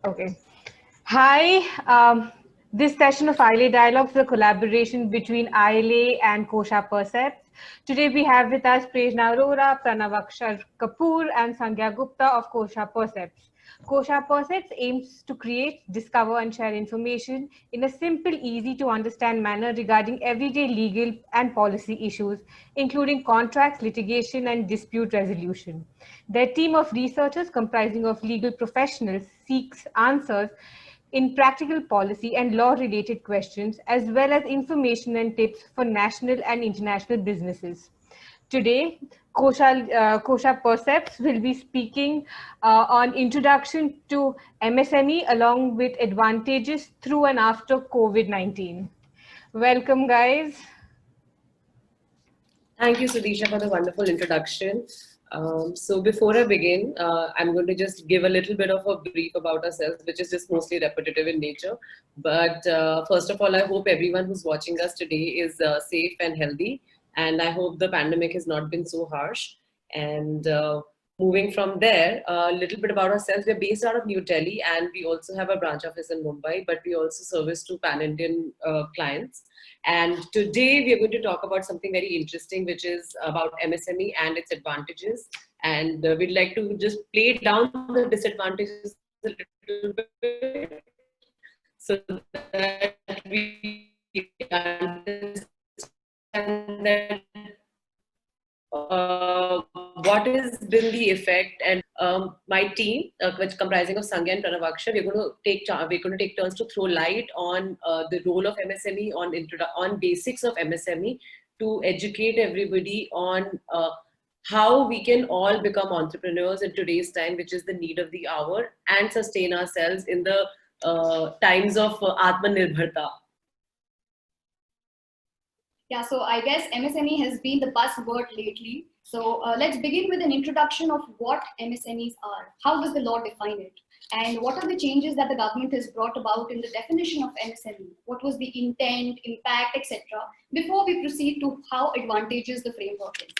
Okay. Hi. This session of ILA Dialogue is a collaboration between ILA and Kosha Percepts. Today we have with us Prerna Arora, Pranav Akshar Kapoor, and Sangya Gupta of Kosha Percepts. Kosha Percepts aims to create, discover, and share information in a simple, easy to understand manner regarding everyday legal and policy issues, including contracts, litigation, and dispute resolution. Their team of researchers, comprising of legal professionals, seeks answers in practical policy and law related questions, as well as information and tips for national and international businesses. Today, Kosha Percepts will be speaking on introduction to MSME along with advantages through and after COVID-19. Welcome, guys. Thank you, Sudisha, for the wonderful introduction. So before I begin, I'm going to just give a little bit of a brief about ourselves, which is just mostly repetitive in nature. But first of all, I hope everyone who's watching us today is safe and healthy. And I hope the pandemic has not been so harsh. And moving from there, a little bit about ourselves. We're based out of New Delhi and we also have a branch office in Mumbai, but we also service to pan-Indian clients. And today we are going to talk about something very interesting, which is about MSME and its advantages. And we'd like to just play down the disadvantages a little bit so that we understand that what has been the effect. And my team, which comprising of Sangya and Pranav, we're going to take turns to throw light on the role of MSME, on basics of MSME, to educate everybody on how we can all become entrepreneurs in today's time, which is the need of the hour, and sustain ourselves in the times of Atmanirbharta. Yeah, so I guess MSME has been the buzzword lately. So let's begin with an introduction of what MSMEs are. How does the law define it? And what are the changes that the government has brought about in the definition of MSME? What was the intent, impact, etc. Before we proceed to how advantageous the framework is.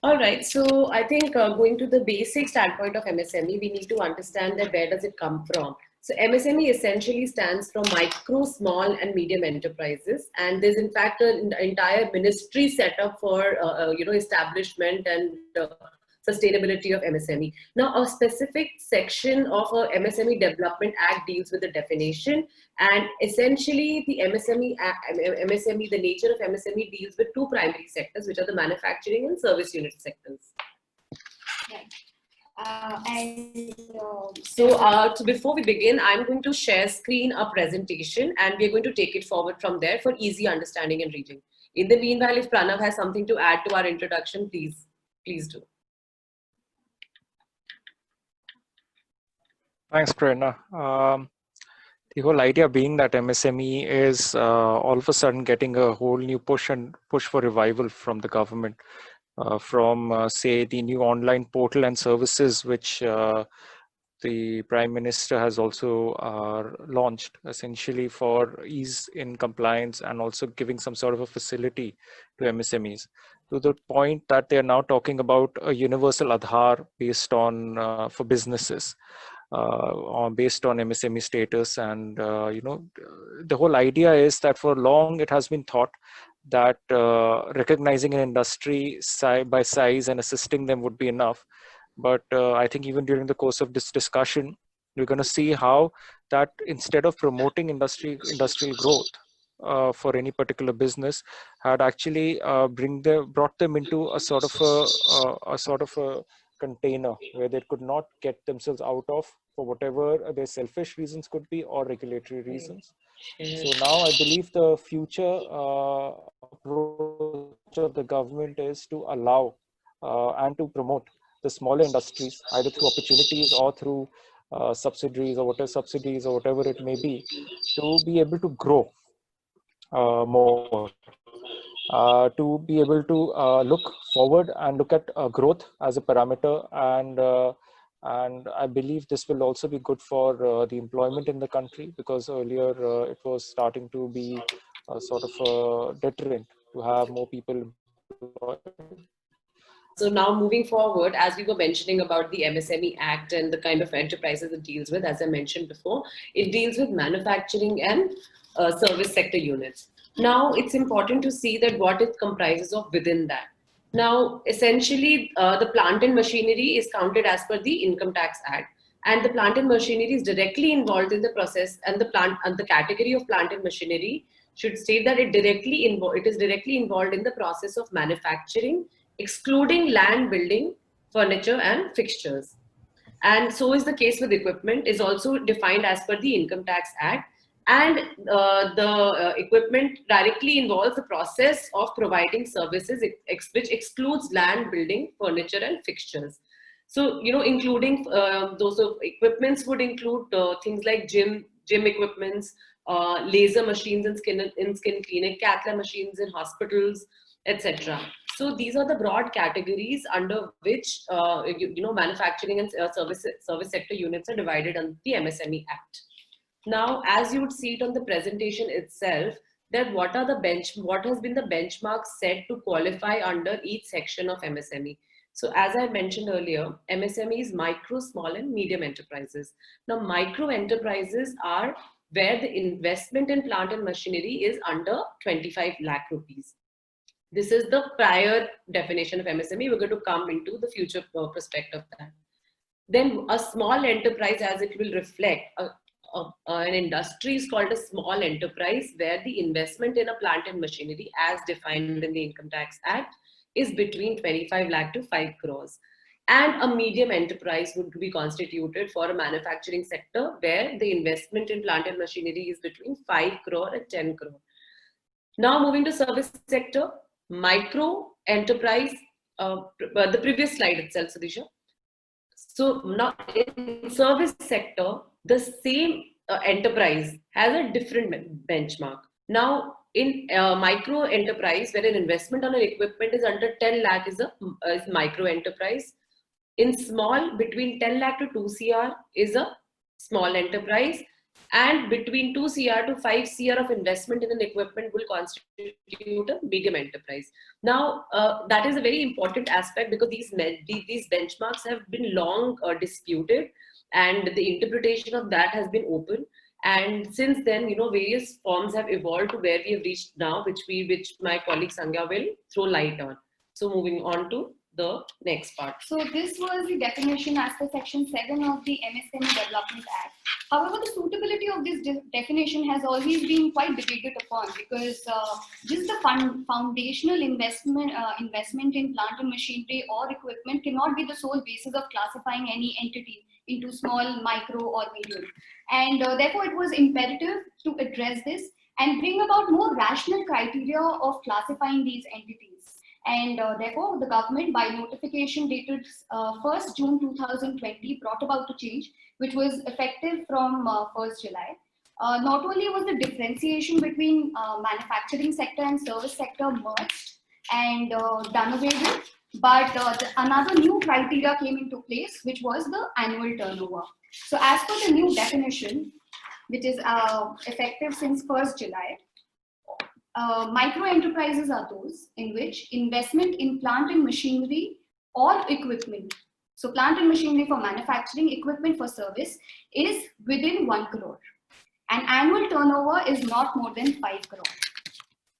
All right, so I think going to the basic standpoint of MSME, we need to understand that where does it come from. So MSME essentially stands for micro, small and medium enterprises. And there's in fact an entire ministry set up for establishment and sustainability of MSME. Now, a specific section of a MSME Development Act deals with the definition, and essentially the MSME, the nature of MSME deals with two primary sectors, which are the manufacturing and service unit sectors. Right. So before we begin, I'm going to share screen a presentation and we're going to take it forward from there for easy understanding and reading. In the meanwhile, if Pranav has something to add to our introduction, please do. Thanks, Prerna. The whole idea being that MSME is all of a sudden getting a whole new push for revival from the government, from say the new online portal and services which the Prime Minister has also launched, essentially for ease in compliance and also giving some sort of a facility to MSMEs, to the point that they're now talking about a universal Aadhaar based on for businesses. Based on MSME status, and the whole idea is that for long it has been thought that recognizing an industry by size and assisting them would be enough. But I think even during the course of this discussion, we're going to see how that instead of promoting industrial growth for any particular business, had actually brought them into a sort of a container where they could not get themselves out of for whatever their selfish reasons could be or regulatory reasons. So now I believe the future approach of the government is to allow and to promote the smaller industries, either through opportunities or through subsidies or whatever it may be, to be able to grow more. To be able to look forward and look at growth as a parameter, and I believe this will also be good for the employment in the country, because earlier it was starting to be a sort of a deterrent to have more people employed. So now moving forward, as we were mentioning about the MSME Act and the kind of enterprises it deals with, as I mentioned before, it deals with manufacturing and service sector units. Now, it's important to see that what it comprises of within that. Now, essentially, the plant and machinery is counted as per the Income Tax Act, and the plant and machinery is directly involved in the process, and the category of plant and machinery should state that it is directly involved in the process of manufacturing, excluding land, building, furniture, and fixtures. And so is the case with equipment, is also defined as per the Income Tax Act. And the equipment directly involves the process of providing services, which excludes land, building, furniture, and fixtures. So, including those of equipments would include things like gym equipments, laser machines in skin clinic, cath lab machines in hospitals, etc. So these are the broad categories under which manufacturing and service sector units are divided under the MSME Act. Now, as you would see it on the presentation itself, that what has been the benchmark set to qualify under each section of MSME. So as I mentioned earlier, MSME is micro, small, and medium enterprises. Now, micro enterprises are where the investment in plant and machinery is under 25 lakh rupees. This is the prior definition of MSME. We're going to come into the future perspective of that. Then a small enterprise, as it will reflect, an industry is called a small enterprise where the investment in a plant and machinery, as defined in the Income Tax Act, is between 25 lakh to 5 crores. And a medium enterprise would be constituted for a manufacturing sector where the investment in plant and machinery is between 5 crore and 10 crore. Now moving to service sector, micro enterprise, the previous slide itself, Sudhisha. So now in service sector, the same enterprise has a different benchmark. Now in micro enterprise, where an investment on an equipment is under 10 lakh is micro enterprise. In small, between 10 lakh to 2 CR is a small enterprise, and between 2 CR to 5 CR of investment in an equipment will constitute a medium enterprise. Now, that is a very important aspect because these benchmarks have been long disputed, and the interpretation of that has been open. And since then, various forms have evolved to where we have reached now, which my colleague Sangya will throw light on. So moving on to the next part. So this was the definition as per Section 7 of the MSME Development Act. However, the suitability of this definition has always been quite debated upon because just the foundational investment in plant and machinery or equipment cannot be the sole basis of classifying any entity into small, micro, or medium. And therefore, it was imperative to address this and bring about more rational criteria of classifying these entities. And therefore, the government, by notification dated 1st June 2020, brought about the change, which was effective from 1st July. Not only was the differentiation between manufacturing sector and service sector merged and done away with, but another new criteria came into place, which was the annual turnover. So as per the new definition, which is effective since 1st July, micro enterprises are those in which investment in plant and machinery or equipment, so plant and machinery for manufacturing, equipment for service, is within 1 crore. And annual turnover is not more than 5 crore.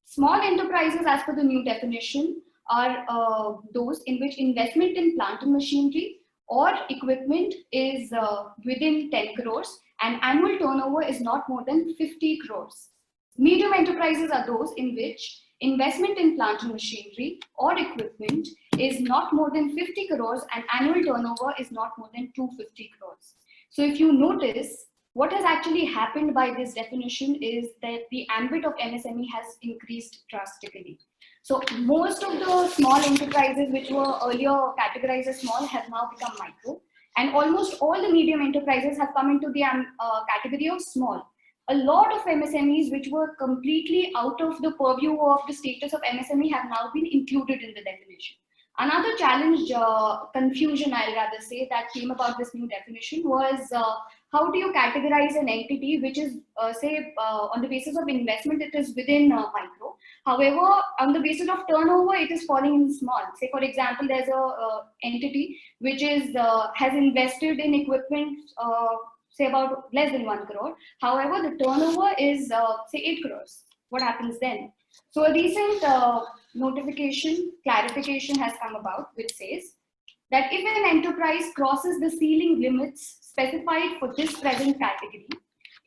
Small enterprises, as per the new definition, are those in which investment in plant and machinery or equipment is within 10 crores and annual turnover is not more than 50 crores. Medium enterprises are those in which investment in plant and machinery or equipment is not more than 50 crores and annual turnover is not more than 250 crores. So if you notice, what has actually happened by this definition is that the ambit of MSME has increased drastically. So most of the small enterprises which were earlier categorized as small have now become micro, and almost all the medium enterprises have come into the category of small. A lot of MSMEs which were completely out of the purview of the status of MSME have now been included in the definition. Another challenge, confusion I'll rather say, that came about this new definition was how do you categorize an entity which is say on the basis of investment it is within micro, However, on the basis of turnover, it is falling in small. Say, for example, there's a entity which is has invested in equipment, say about less than 1 crore. However, the turnover is say 8 crores. What happens then? So a recent clarification has come about, which says that if an enterprise crosses the ceiling limits specified for this present category,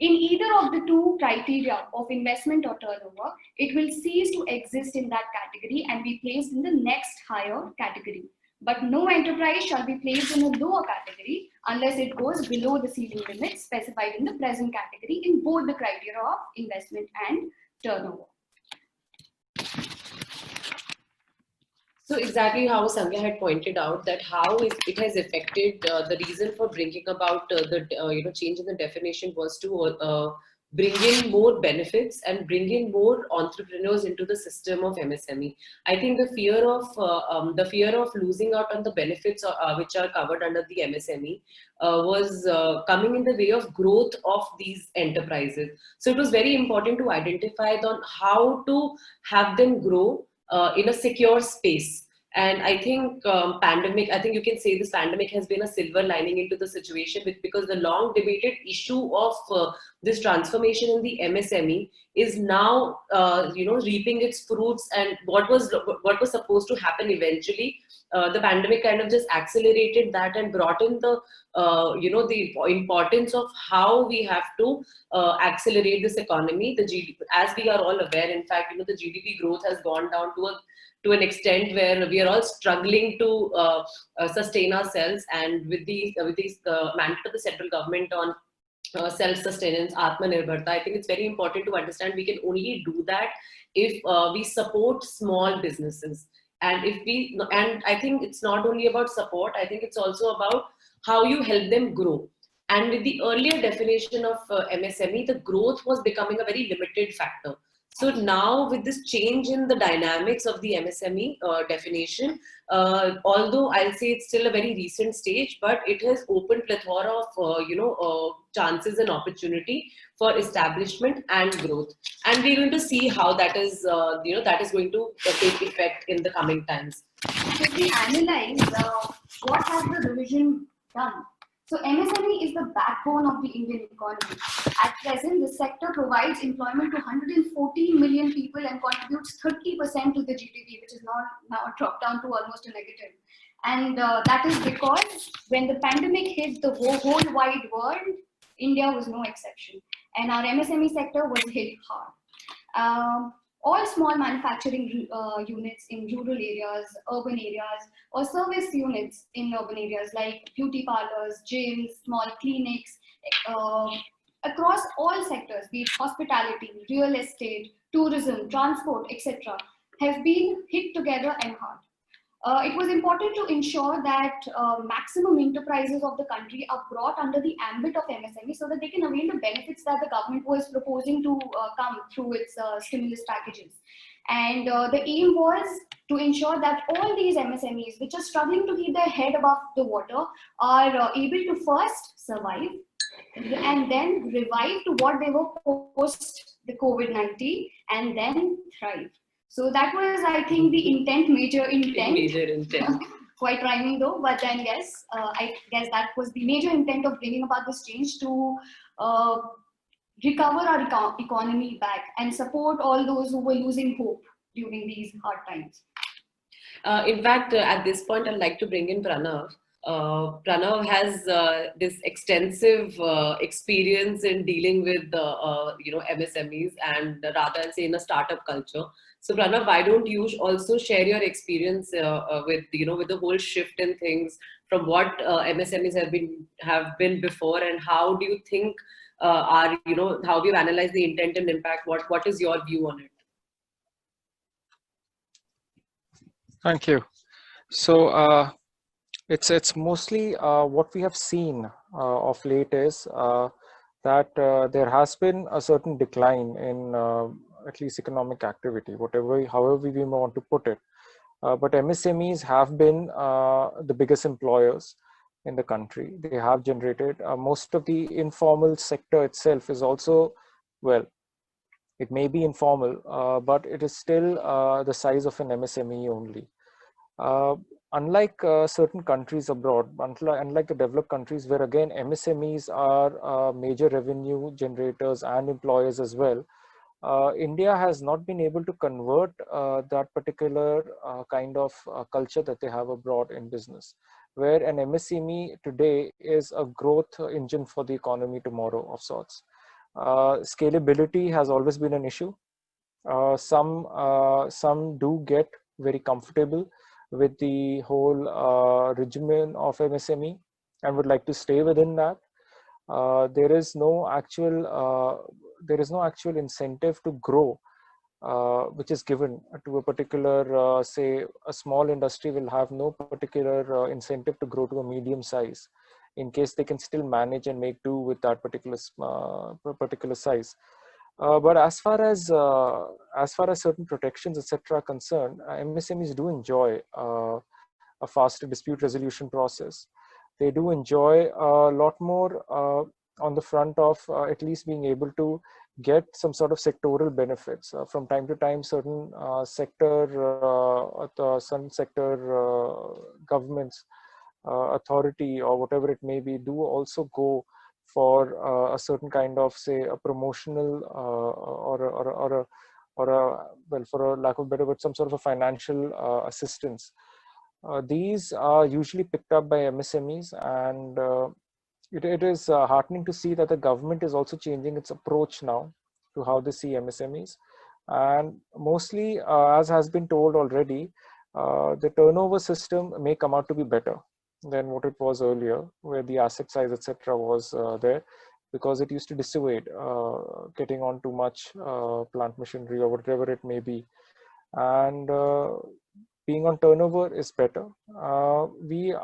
in either of the two criteria of investment or turnover, it will cease to exist in that category and be placed in the next higher category. But no enterprise shall be placed in a lower category unless it goes below the ceiling limits specified in the present category in both the criteria of investment and turnover. So exactly how Sangya had pointed out, that how it has affected the reason for bringing about the change in the definition was to bring in more benefits and bring in more entrepreneurs into the system of MSME. I think the fear of losing out on the benefits which are covered under the MSME was coming in the way of growth of these enterprises. So it was very important to identify on how to have them grow in a secure space. And I think I think you can say this pandemic has been a silver lining into the situation, because the long debated issue of this transformation in the MSME is now reaping its fruits. And what was supposed to happen eventually, the pandemic kind of just accelerated that and brought in the the importance of how we have to accelerate this economy. The GDP, as we are all aware, in fact, the GDP growth has gone down to an extent where we are all struggling to sustain ourselves. And with the mandate of the central government on self-sustenance, Atmanirbharta, I think it's very important to understand we can only do that if we support small businesses. And I think it's not only about support, I think it's also about how you help them grow. And with the earlier definition of MSME, the growth was becoming a very limited factor. So now with this change in the dynamics of the MSME definition, although I'll say it's still a very recent stage, but it has opened plethora of chances and opportunity for establishment and growth. And we're going to see how that is going to take effect in the coming times. So if we analyze what has the revision done? So MSME is the backbone of the Indian economy. At present, the sector provides employment to 114 million people and contributes 30% to the GDP, which is now dropped down to almost a negative. And that is because when the pandemic hit the whole wide world, India was no exception. And our MSME sector was hit hard. All small manufacturing units in rural areas, urban areas, or service units in urban areas like beauty parlors, gyms, small clinics, across all sectors, be it hospitality, real estate, tourism, transport, etc., have been hit together and hard. It was important to ensure that maximum enterprises of the country are brought under the ambit of MSME so that they can avail the benefits that the government was proposing to come through its stimulus packages. And the aim was to ensure that all these MSMEs, which are struggling to keep their head above the water, are able to first survive and then revive to what they were post the COVID-19 and then thrive. So that was, I think, the intent, major intent. Major intent. Quite rhyming though, but then yes, I guess that was the major intent of bringing about this change to recover our economy back and support all those who were losing hope during these hard times. In fact, at this point, I'd like to bring in Pranav. Pranav has this extensive experience in dealing with MSMEs, and rather I'll say in a startup culture. So Pranav, why don't you also share your experience with the whole shift in things from what MSMEs have been before, and how do you think how we've analyzed the intent and impact? What is your view on it? Thank you. So it's mostly what we have seen of late is that there has been a certain decline in at least economic activity, however we may want to put it. But MSMEs have been the biggest employers in the country. They have generated most of the informal sector itself is also, well, It may be informal, but it is still the size of an MSME only. Unlike certain countries abroad, unlike the developed countries where again MSMEs are major revenue generators and employers as well, India has not been able to convert that particular kind of culture that they have abroad in business, where an MSME today is a growth engine for the economy tomorrow of sorts. Scalability has always been an issue. Some do get very comfortable with the whole regimen of MSME and would like to stay within that. There is no actual incentive to grow, which is given to a particular, say, a small industry will have no particular incentive to grow to a medium size, in case they can still manage and make do with that particular size. But as far as certain protections, etc., are concerned, MSMEs do enjoy a faster dispute resolution process. They do enjoy a lot more on the front of at least being able to get some sort of sectoral benefits. From time to time, certain sector governments, authority, or whatever it may be, do also go for a certain kind of, say, a promotional well, for a lack of a better word, some sort of a financial assistance. These are usually picked up by MSMEs, and it is heartening to see that the government is also changing its approach now to how they see MSMEs. And mostly, as has been told already, the turnover system may come out to be better than what it was earlier, where the asset size, etc., was there, because it used to dissuade getting on too much plant machinery or whatever it may be. And being on turnover is better. We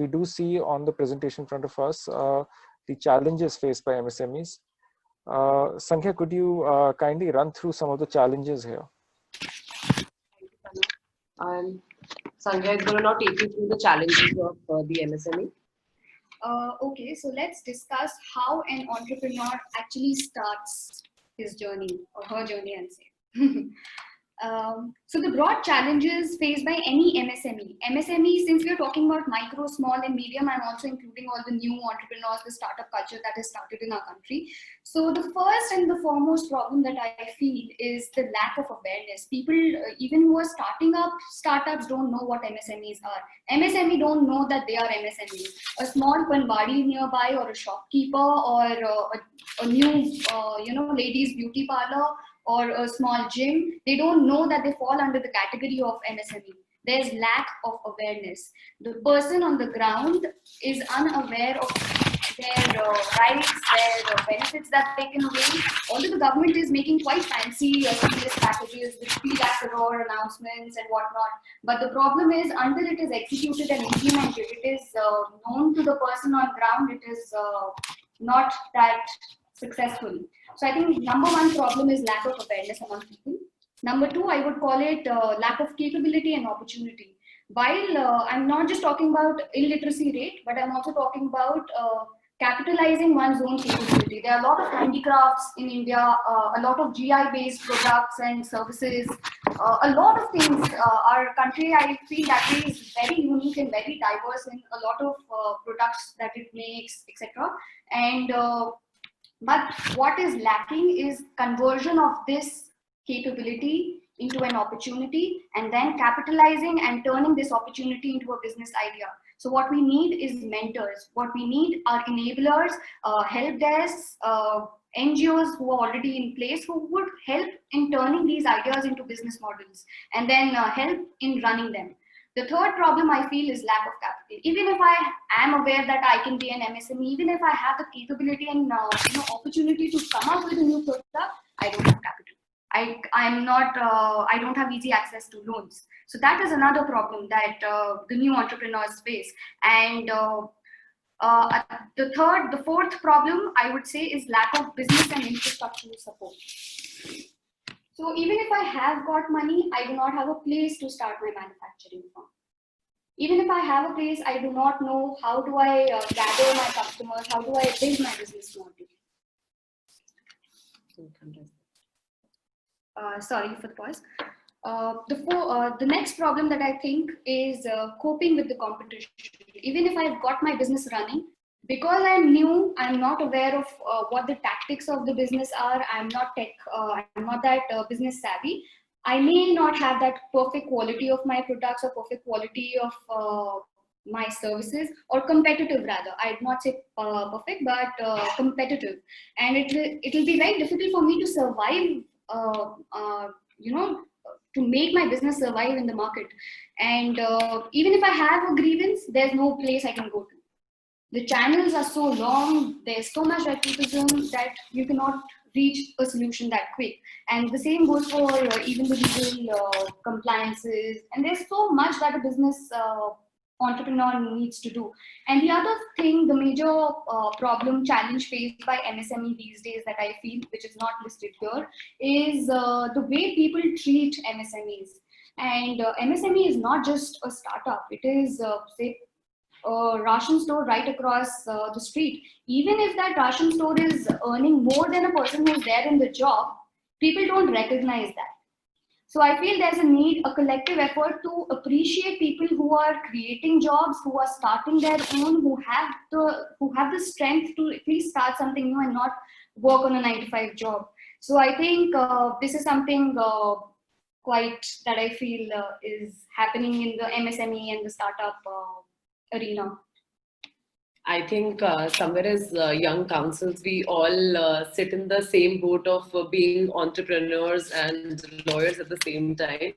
do see on the presentation in front of us the challenges faced by MSMEs. Sankhya, could you kindly run through some of the challenges here? Sanjay is going to now take you through the challenges of the MSME. Okay, so let's discuss how an entrepreneur actually starts his journey or her journey, and say. So the broad challenges faced by any MSME. MSME, since we are talking about micro, small and medium, I'm also including all the new entrepreneurs, the startup culture that has started in our country. So the first and the foremost problem that I feel is the lack of awareness. People, even who are starting up startups, don't know what MSMEs are. MSME don't know that they are MSMEs. A small panwadi nearby, or a shopkeeper, or a new, ladies beauty parlor, or a small gym, they don't know that they fall under the category of MSME. There's lack of awareness. The person on the ground is unaware of their rights, their benefits that they can avail. Although the government is making quite fancy stimulus packages with 3 lakh crore announcements and whatnot, but the problem is, until it is executed and implemented, it is known to the person on ground, it is not that successful. So I think number one problem is lack of awareness among people. Number two, I would call it lack of capability and opportunity. While I'm not just talking about illiteracy rate, but I'm also talking about capitalizing one's own capability. There are a lot of handicrafts in India, a lot of GI-based products and services, a lot of things. Our country, I feel that is very unique and very diverse in a lot of products that it makes, etc. And but what is lacking is conversion of this capability into an opportunity, and then capitalizing and turning this opportunity into a business idea. So what we need is mentors. What we need are enablers, help desks, NGOs who are already in place, who would help in turning these ideas into business models, and then help in running them. The third problem I feel is lack of capital. Even if I am aware that I can be an MSME, even if I have the capability and opportunity to come up with a new product, I don't have capital. I don't have easy access to loans. So that is another problem that the new entrepreneurs face. And the fourth problem I would say is lack of business and infrastructural support. So even if I have got money, I do not have a place to start my manufacturing from. Even if I have a place, I do not know how do I gather my customers, how do I build my business model. Sorry for the pause. The next problem that I think is coping with the competition. Even if I've got my business running, because I'm new, I'm not aware of what the tactics of the business are. I'm not I'm not that business savvy. I may not have that perfect quality of my products or perfect quality of my services, or competitive rather. I'd not say perfect, but competitive, and it'll be very difficult for me to survive. You know, to make my business survive in the market. And even if I have a grievance, there's no place I can go to. The channels are so long, there's so much nepotism that you cannot reach a solution that quick. And the same goes for even the legal compliances. And there's so much that a business entrepreneur needs to do. And the other thing, the major problem, challenge faced by MSME these days that I feel, which is not listed here, is the way people treat MSMEs. And MSME is not just a startup. It is, say, a ration store right across the street. Even if that ration store is earning more than a person who's there in the job, people don't recognize that. So I feel there's a need, a collective effort to appreciate people who are creating jobs, who are starting their own, who have the strength to at least start something new and not work on a 9-to-5 job. So I think this is something quite that I feel is happening in the MSME and the startup arena. I think somewhere as young counsels, we all sit in the same boat of being entrepreneurs and lawyers at the same time.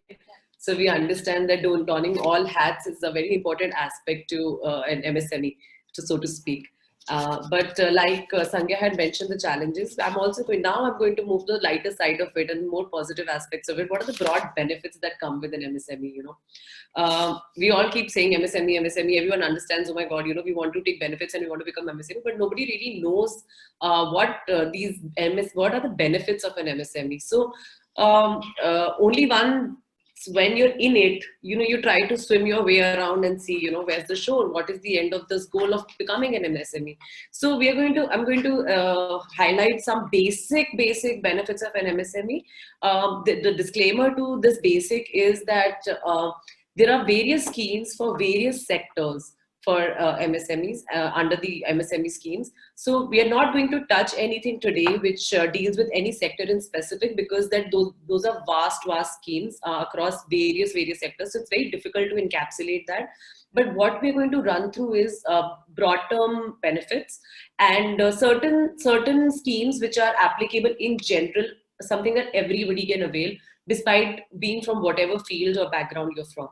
So we understand that donning all hats is a very important aspect to an MSME, so to speak. But like Sangya had mentioned the challenges, I'm going to move to the lighter side of it and more positive aspects of it. What are the broad benefits that come with an MSME, you know? We all keep saying MSME, MSME, everyone understands, oh my God, you know, we want to take benefits and we want to become MSME, but nobody really knows what are the benefits of an MSME. So only one, when you're in it, you know, you try to swim your way around and see, you know, where's the shore, what is the end of this goal of becoming an MSME. So I'm going to highlight some basic benefits of an MSME. The disclaimer to this basic is that there are various schemes for various sectors for MSMEs under the MSME schemes. So we are not going to touch anything today which deals with any sector in specific, because those are vast schemes across various sectors. So it's very difficult to encapsulate that. But what we're going to run through is broad term benefits and certain schemes which are applicable in general, something that everybody can avail despite being from whatever field or background you're from.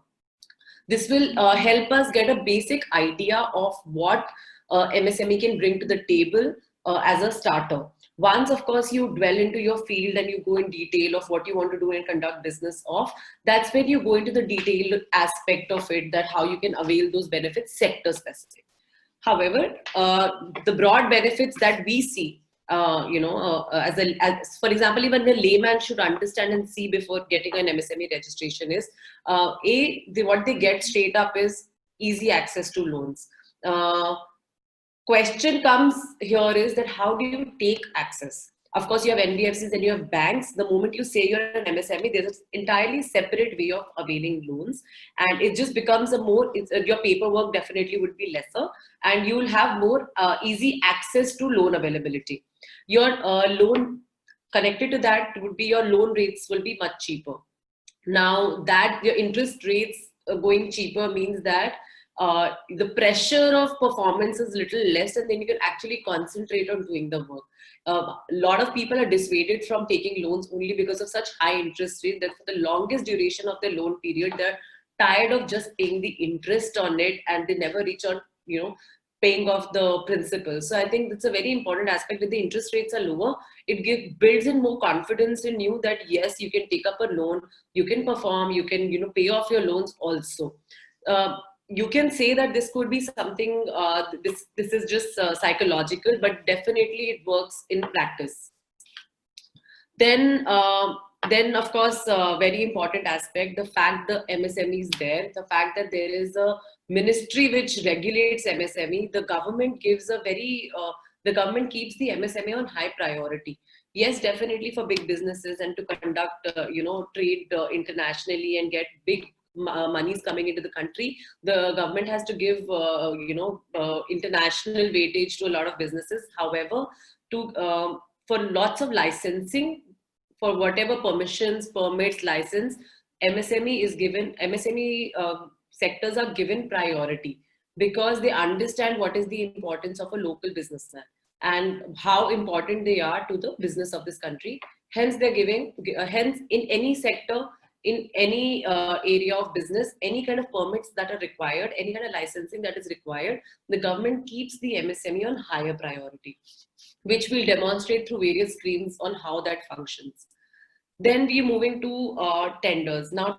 This will help us get a basic idea of what MSME can bring to the table as a starter. Once, of course, you dwell into your field and you go in detail of what you want to do and conduct business of, that's when you go into the detailed aspect of it, that how you can avail those benefits sector specific. However, the broad benefits that we see, as for example, even the layman should understand and see before getting an MSME registration is, what they get straight up is easy access to loans. Question comes here is that how do you take access? Of course, you have NBFCs and you have banks. The moment you say you're an MSME, there's an entirely separate way of availing loans. And it just becomes your paperwork definitely would be lesser, and you will have more easy access to loan availability. Your loan connected to that would be your loan rates will be much cheaper. Now that your interest rates going cheaper means that the pressure of performance is little less, and then you can actually concentrate on doing the work. A lot of people are dissuaded from taking loans only because of such high interest rate that for the longest duration of the loan period, they're tired of just paying the interest on it, and they never reach on, you know, paying off the principal. So I think that's a very important aspect. When the interest rates are lower, it builds in more confidence in you that yes, you can take up a loan, you can perform, you can, you know, pay off your loans also. You can say that this could be something, this is just psychological, but definitely it works in practice. Then of course, very important aspect, the fact the MSME is there, the fact that there is a ministry which regulates MSME, the government gives the government keeps the MSME on high priority. yes, definitely for big businesses and to conduct, trade internationally and get big monies coming into the country, the government has to give, international weightage to a lot of businesses. However, for lots of licensing, for whatever permissions, permits, license, MSME sectors are given priority because they understand what is the importance of a local businessman and how important they are to the business of this country. Hence, hence in any sector, in any area of business, any kind of permits that are required, any kind of licensing that is required, the government keeps the MSME on higher priority, which we'll demonstrate through various screens on how that functions. Then we're moving to tenders. Now,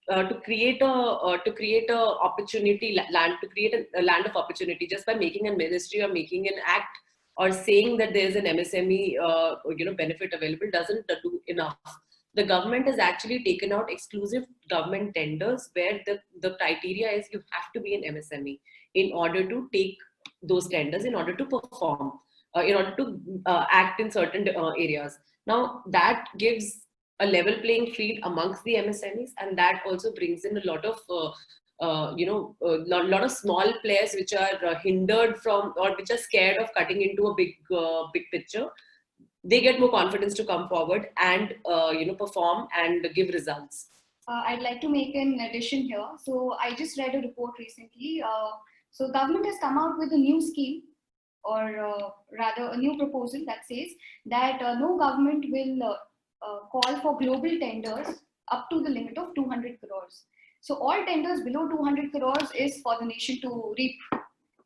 to create a opportunity land, to create a land of opportunity just by making a ministry or making an act or saying that there is an MSME benefit available doesn't do enough. The government has actually taken out exclusive government tenders where the criteria is you have to be an MSME in order to take those tenders, in order to perform, in order to act in certain areas. Now that gives a level playing field amongst the MSMEs, and that also brings in a lot of lot of small players which are hindered from or which are scared of cutting into a big picture. They get more confidence to come forward and perform and give results. I'd like to make an addition here. So I just read a report recently. So government has come out with a new scheme, or rather a new proposal that says that no government will call for global tenders up to the limit of 200 crores. So all tenders below 200 crores is for the nation to reap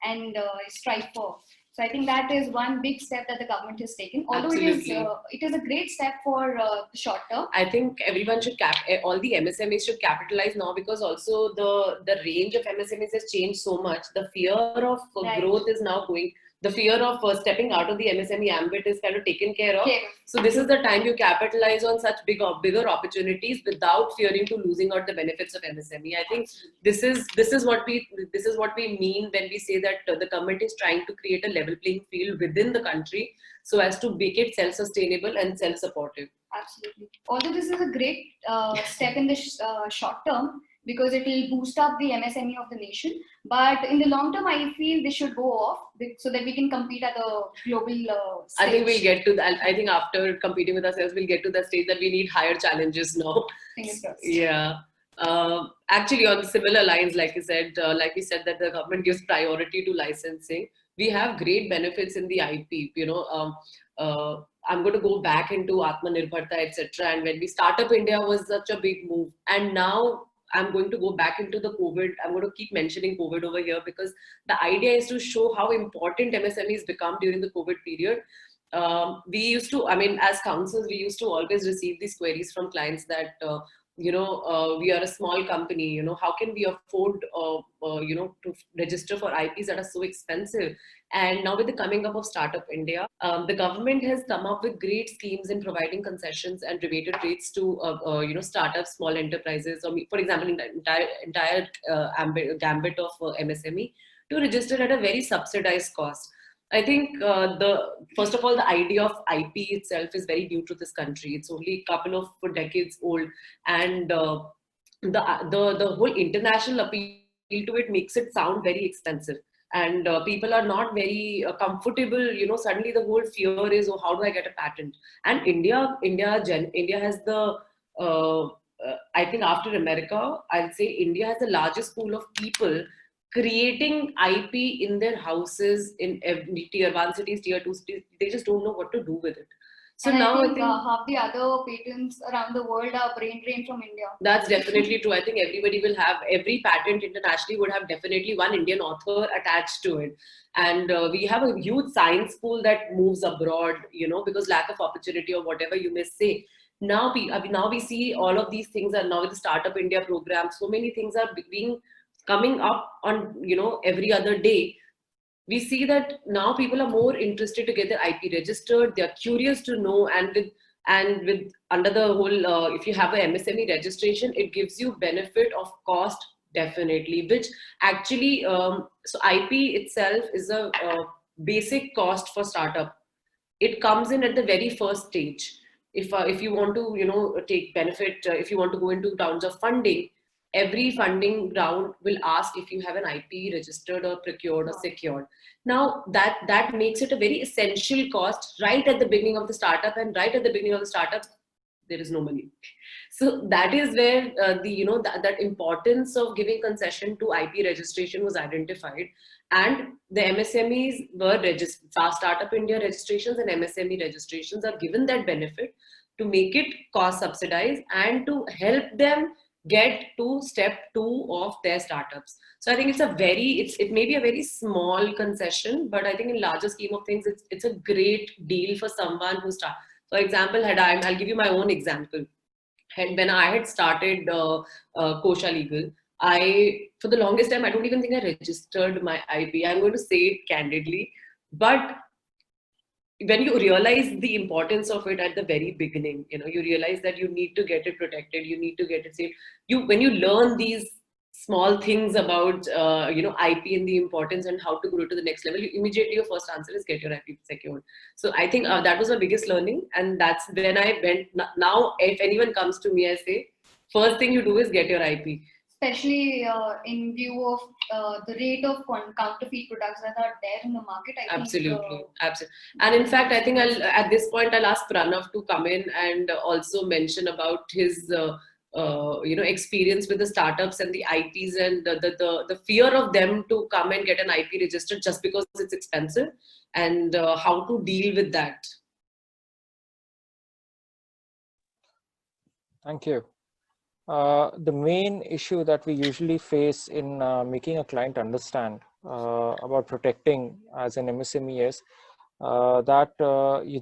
and strive for. So I think that is one big step that the government has taken. Although it is a great step for the short term. I think everyone should all the MSMEs should capitalize now, because also the range of MSMEs has changed so much. The fear of growth is now going. The fear of stepping out of the MSME ambit is kind of taken care of. Okay. So this is the time you capitalize on such bigger opportunities without fearing to losing out the benefits of MSME. I think this is what we mean when we say that the government is trying to create a level playing field within the country so as to make it self-sustainable and self-supportive. Absolutely. Although this is a great step in the short term, because it will boost up the MSME of the nation. But in the long term, I feel they should go off so that we can compete at the global stage. I think we'll get to that. I think after competing with ourselves, we'll get to the stage that we need higher challenges now. Fingers crossed. Yeah. Actually, on similar lines, like we said that the government gives priority to licensing. We have great benefits in the IP. I'm going to go back into Atmanirbharta, etc. And when we Startup India was such a big move, and now I'm going to go back into the COVID. I'm going to keep mentioning COVID over here because the idea is to show how important MSMEs become during the COVID period. We used to, as counsels, we used to always receive these queries from clients that, we are a small company, how can we afford, to register for IPs that are so expensive? And now with the coming up of Startup India, the government has come up with great schemes in providing concessions and rebated rates to, startups, small enterprises, or for example, in the entire gambit of MSME to register at a very subsidized cost. I think first of all, the idea of IP itself is very new to this country. It's only a couple of decades old, and the whole international appeal to it makes it sound very expensive. And people are not very comfortable. Suddenly the whole fear is, oh, how do I get a patent? And India has the I think after America, I'll say India has the largest pool of people creating IP in their houses in tier 1 cities, tier 2 cities. They just don't know what to do with it. So and now I think half the other patents around the world are brain drained from India. That's definitely true. I think every patent internationally would have definitely one Indian author attached to it. And we have a huge science pool that moves abroad, because lack of opportunity or whatever you may say. Now we see all of these things are now with the Startup India program. So many things are coming up on, every other day. We see that now people are more interested to get their IP registered. They are curious to know, and with under the whole, if you have an MSME registration, it gives you benefit of cost definitely, which actually, so IP itself is a basic cost for startup. it comes in at the very first stage. If you want to, take benefit, if you want to go into rounds of funding, every funding round will ask if you have an IP registered or procured or secured. Now that makes it a very essential cost right at the beginning of the startup, and right at the beginning of the startup, there is no money. So that is where that importance of giving concession to IP registration was identified, and the MSMEs were Startup India registrations and MSME registrations are given that benefit to make it cost subsidized and to help them get to step 2 of their startups. So I think it may be a very small concession, but I think in larger scheme of things, it's a great deal for someone who starts. For example, I'll give you my own example. When I had started Kosha Legal, for the longest time, I don't even think I registered my IP. I'm going to say it candidly, but when you realize the importance of it at the very beginning, you realize that you need to get it protected, you need to get it safe. When you learn these small things about IP and the importance and how to grow to the next level, immediately your first answer is get your IP secured. So I think that was my biggest learning, and that's when I went. Now if anyone comes to me, I say first thing you do is get your IP. Especially in view of the rate of counterfeit products that are there in the market. Absolutely. And in fact, I think at this point I'll ask Pranav to come in and also mention about his experience with the startups and the IPs, and the fear of them to come and get an IP registered just because it's expensive, and how to deal with that. Thank you. The main issue that we usually face in making a client understand about protecting as an MSME is that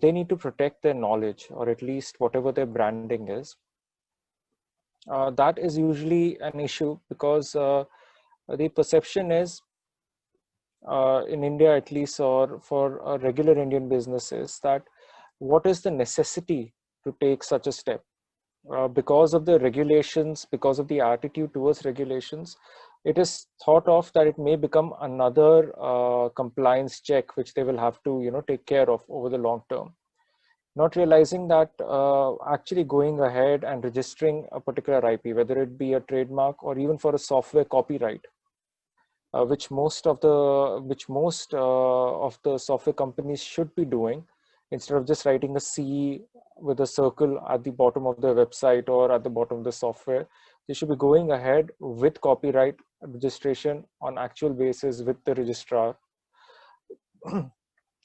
they need to protect their knowledge, or at least whatever their branding is. That is usually an issue because the perception is in India, at least, or for regular Indian businesses, that what is the necessity to take such a step? Because of the regulations, because of the attitude towards regulations, it is thought of that it may become another compliance check which they will have to take care of over the long term, not realizing that actually going ahead and registering a particular IP, whether it be a trademark or even for a software copyright, which most of the software companies should be doing, instead of just writing a C with a circle at the bottom of their website or at the bottom of the software. They should be going ahead with copyright registration on actual basis with the registrar.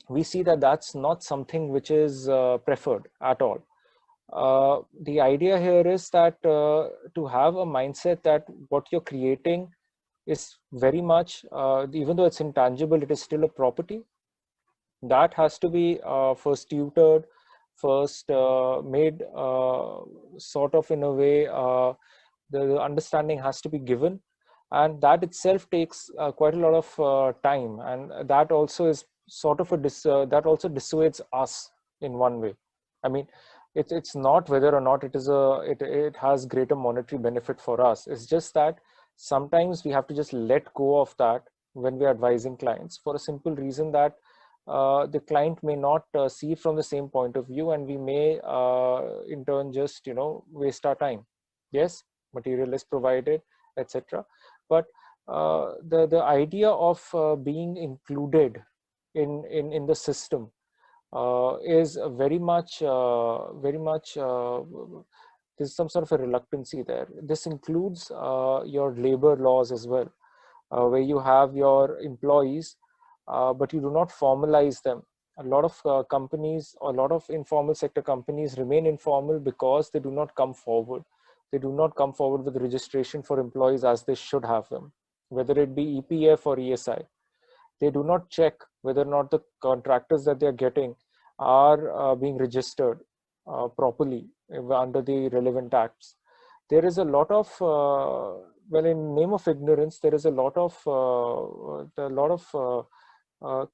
We see that that's not something which is preferred at all. The idea here is that to have a mindset that what you're creating is very much, even though it's intangible, it is still a property. That has to be first tutored, first made sort of in a way, the understanding has to be given, and that itself takes quite a lot of time, and that also is sort of that also dissuades us in one way. I mean, it's not whether or not it has greater monetary benefit for us. It's just that sometimes we have to just let go of that when we're advising clients, for a simple reason that the client may not see it from the same point of view, and we may in turn just waste our time. Yes, material is provided, etc., but the idea of being included in the system is very much there's some sort of a reluctancy there. This includes your labor laws as well, where you have your employees, but you do not formalize them. A lot of companies, a lot of informal sector companies remain informal because they do not come forward. They do not come forward with registration for employees as they should have them, whether it be EPF or ESI. They do not check whether or not the contractors that they're getting are being registered properly under the relevant acts. There is a lot of, well, in name of ignorance, there is a lot of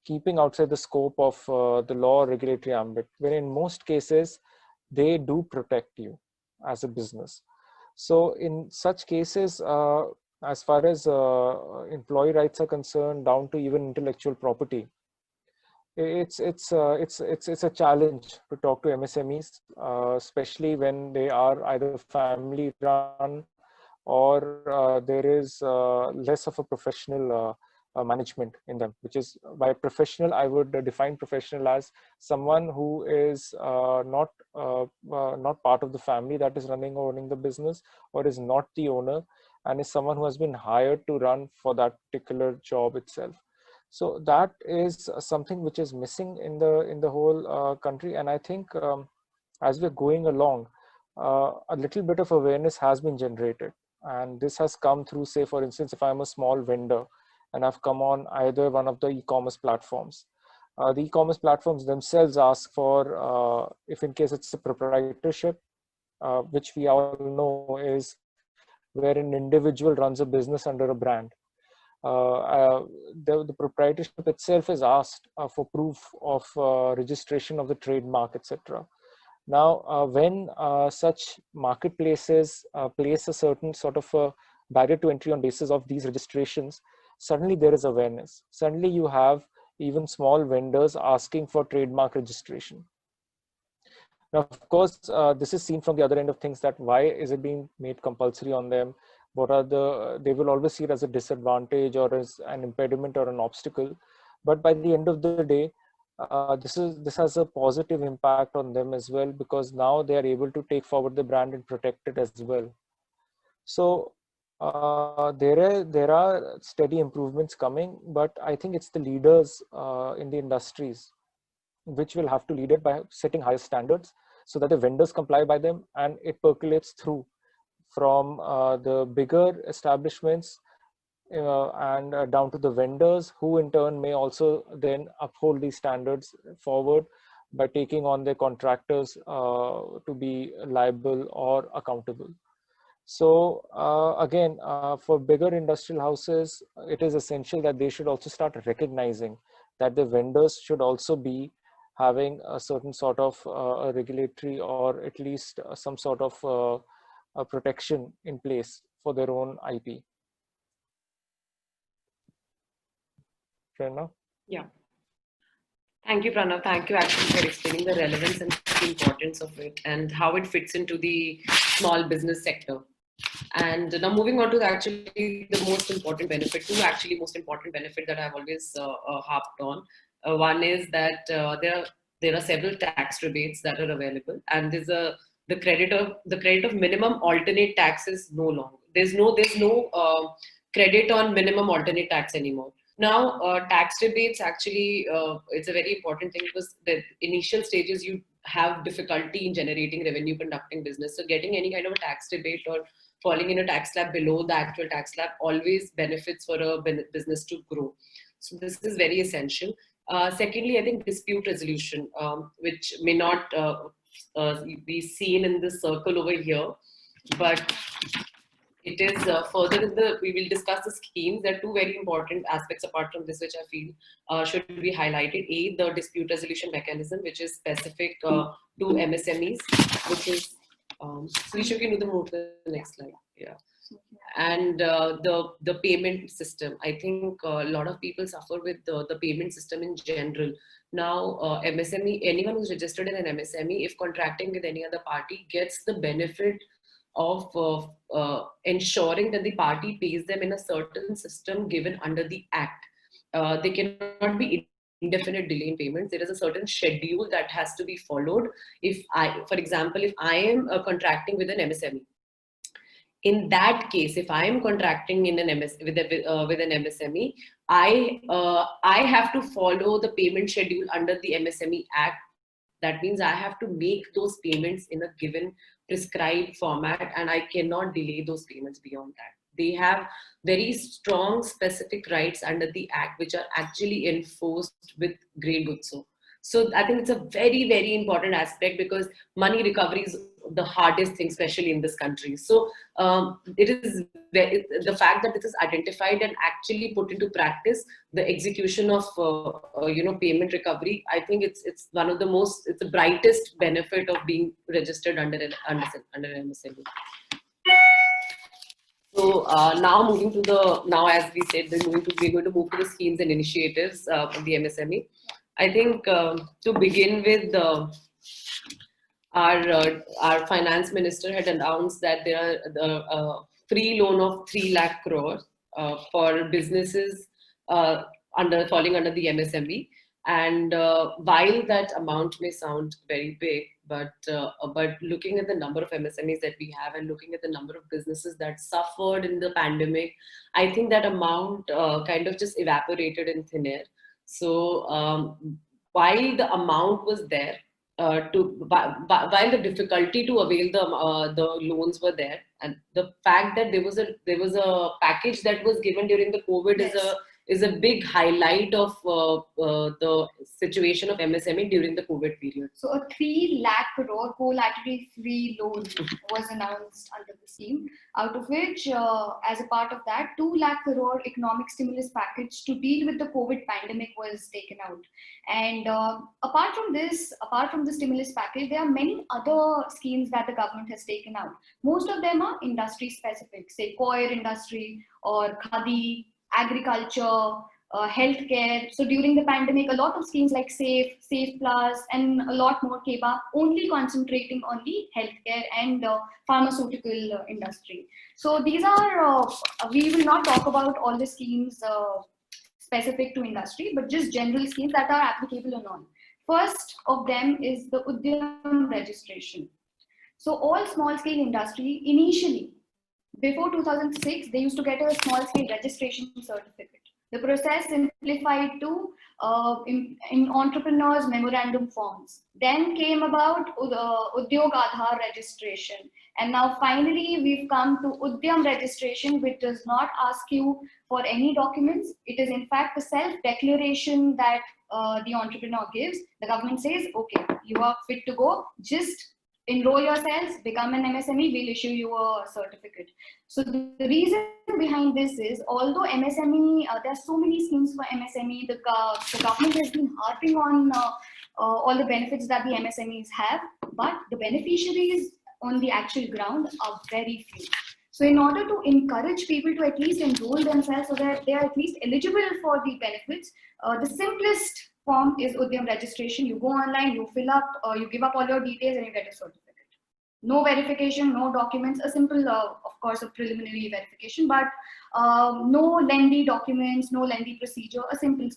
keeping outside the scope of the law or regulatory ambit, when in most cases, they do protect you as a business. So in such cases, as far as employee rights are concerned, down to even intellectual property, it's a challenge to talk to MSMEs, especially when they are either family run or there is less of a professional management in them. Which is, by professional, I would define professional as someone who is not part of the family that is running or owning the business, or is not the owner, and is someone who has been hired to run for that particular job itself. So that is something which is missing in the whole country. And I think as we're going along, a little bit of awareness has been generated, and this has come through, say for instance, if I'm a small vendor and I've come on either one of the e-commerce platforms, the e-commerce platforms themselves ask for, if in case it's a proprietorship, which we all know is where an individual runs a business under a brand. The proprietorship itself is asked for proof of registration of the trademark, etc. Now, when such marketplaces place a certain sort of a barrier to entry on basis of these registrations, suddenly there is awareness. Suddenly you have even small vendors asking for trademark registration. Now, of course, this is seen from the other end of things, that why is it being made compulsory on them? What are they will always see it as a disadvantage or as an impediment or an obstacle. But by the end of the day, this has a positive impact on them as well, because now they are able to take forward the brand and protect it as well. So there are steady improvements coming, but I think it's the leaders in the industries which will have to lead it by setting higher standards, so that the vendors comply by them, and it percolates through from the bigger establishments and down to the vendors, who in turn may also then uphold these standards forward by taking on their contractors to be liable or accountable. So again, for bigger industrial houses, it is essential that they should also start recognizing that the vendors should also be having a certain sort of a regulatory, or at least some sort of a protection in place for their own IP. Prerna? Yeah. Thank you, Pranav. Thank you actually for explaining the relevance and the importance of it and how it fits into the small business sector. And now moving on to the most important benefit, most important benefit that I've always harped on. One is that there are several tax rebates that are available, and the credit of minimum alternate tax is no longer. There's no credit on minimum alternate tax anymore. Now, tax rebates actually, it's a very important thing, because the initial stages you have difficulty in generating revenue conducting business. So getting any kind of a tax rebate or falling in a tax slab below the actual tax slab always benefits for a business to grow. So this is very essential. Secondly, I think dispute resolution, which may not be seen in this circle over here, but it is further in we will discuss the schemes. There are two very important aspects apart from this, which I feel should be highlighted. A, the dispute resolution mechanism, which is specific to MSMEs, which is, Surisha, can you move to the next slide? Yeah. And the payment system. I think a lot of people suffer with the payment system in general. Now, MSME, anyone who's registered in an MSME, if contracting with any other party, gets the benefit of ensuring that the party pays them in a certain system given under the Act. They cannot be indefinite delay in payments. There is a certain schedule that has to be followed. For example, if I am contracting with an MSME, in that case, if I am contracting in an with an MSME, I have to follow the payment schedule under the MSME Act. That means I have to make those payments in a given prescribed format, and I cannot delay those payments beyond that. They have very strong specific rights under the Act, which are actually enforced with great good so. So I think it's a very, very important aspect, because money recovery is the hardest thing, especially in this country. So it is the fact that this is identified and actually put into practice, the execution of payment recovery. I think it's one of the brightest benefit of being registered under MSME. So now as we said, we're going to move to the schemes and initiatives of the MSME. I think to begin with, our finance minister had announced that there are the free loan of 3 lakh crore for businesses falling under the MSME. And while that amount may sound very big, but looking at the number of MSMEs that we have and looking at the number of businesses that suffered in the pandemic, I think that amount kind of just evaporated in thin air. So while the amount was there, while the difficulty to avail the loans were there, and the fact that there was a package that was given during the COVID Yes. is a big highlight of the situation of MSME during the COVID period. So a 3 lakh crore collateral free loan was announced under the scheme, out of which, as a part of that, 2 lakh crore economic stimulus package to deal with the COVID pandemic was taken out. And apart from the stimulus package, there are many other schemes that the government has taken out. Most of them are industry specific, say coir industry or khadi, agriculture, healthcare. So during the pandemic, a lot of schemes like Safe Plus, and a lot more came up, only concentrating on the healthcare and pharmaceutical industry. So these are, we will not talk about all the schemes specific to industry, but just general schemes that are applicable on all. First of them is the Udyam registration. So all small scale industry initially, before 2006, they used to get a small scale registration certificate. The process simplified to in entrepreneurs memorandum forms. Then came about Udyog Aadhaar registration. And now finally we've come to Udyam registration, which does not ask you for any documents. It is in fact a self-declaration that the entrepreneur gives. The government says, okay, you are fit to go, just enroll yourselves, become an MSME, we'll issue you a certificate. So the reason behind this is, although MSME, there are so many schemes for MSME, the government has been harping on all the benefits that the MSMEs have, but the beneficiaries on the actual ground are very few. So in order to encourage people to at least enroll themselves so that they are at least eligible for the benefits, the simplest form is Udyam registration. You go online, you fill up, you give up all your details and you get a certificate. No verification, no documents, a simple, of course, a preliminary verification, but no lengthy documents, no lengthy procedure, a simple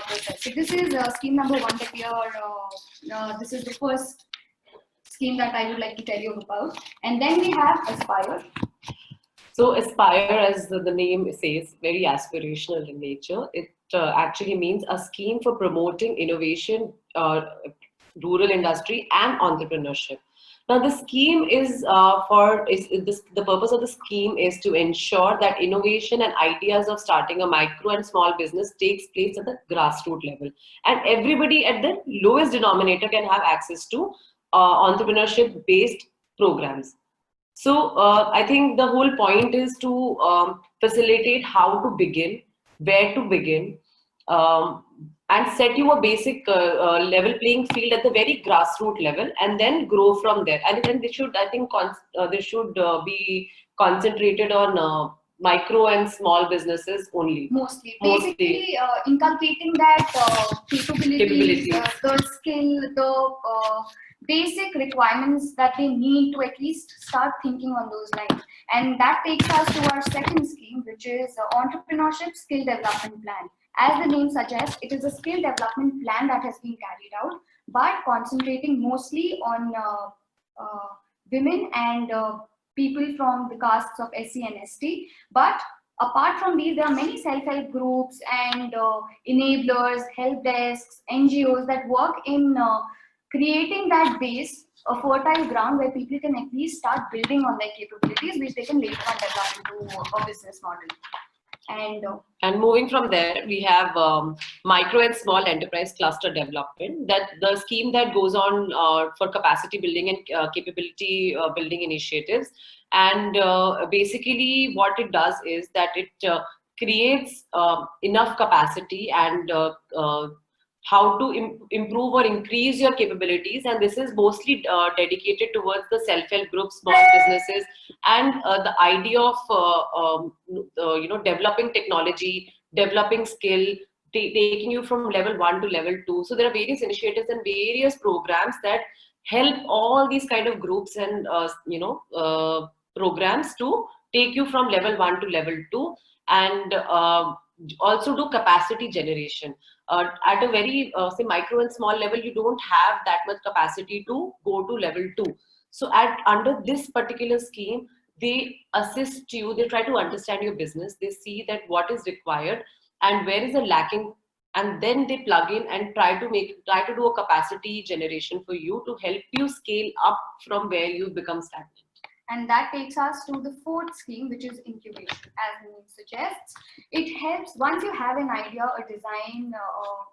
process. So this is scheme number 1 that we are, this is the first scheme that I would like to tell you about. And then we have Aspire. So Aspire, as the name says, very aspirational in nature. It actually means a scheme for promoting innovation, rural industry and entrepreneurship. Now the scheme is the purpose of the scheme is to ensure that innovation and ideas of starting a micro and small business takes place at the grassroots level. And everybody at the lowest denominator can have access to entrepreneurship based programs. So I think the whole point is to facilitate how to begin, where to begin, and set you a basic level playing field at the very grassroots level, and then grow from there. And then they should, I think, they should be concentrated on micro and small businesses only. Mostly. Basically, inculcating that capabilities, the skill, the basic requirements that they need to at least start thinking on those lines. And that takes us to our second scheme, which is Entrepreneurship Skill Development Plan. As the name suggests, it is a skill development plan that has been carried out, but concentrating mostly on women and people from the castes of SC and ST. But apart from these, there are many self-help groups and enablers, help desks, NGOs that work in creating that base, a fertile ground where people can at least start building on their capabilities, which they can later on develop into a business model. And moving from there, we have micro and small enterprise cluster development. That the scheme that goes on for capacity building and capability building initiatives. And basically, what it does is that it creates enough capacity and how to improve or increase your capabilities, and this is mostly dedicated towards the self-help groups, small businesses, and the idea of developing technology, developing skill, taking you from level 1 to level 2. So there are various initiatives and various programs that help all these kind of groups and programs to take you from level 1 to level 2, and also do capacity generation. At a very say micro and small level, you don't have that much capacity to go to level 2. So under this particular scheme, they assist you, they try to understand your business, they see that what is required and where is the lacking, and then they plug in and try to do a capacity generation for you to help you scale up from where you've become stagnant. And that takes us to the fourth scheme, which is incubation. As the name suggests, it helps once you have an idea, a design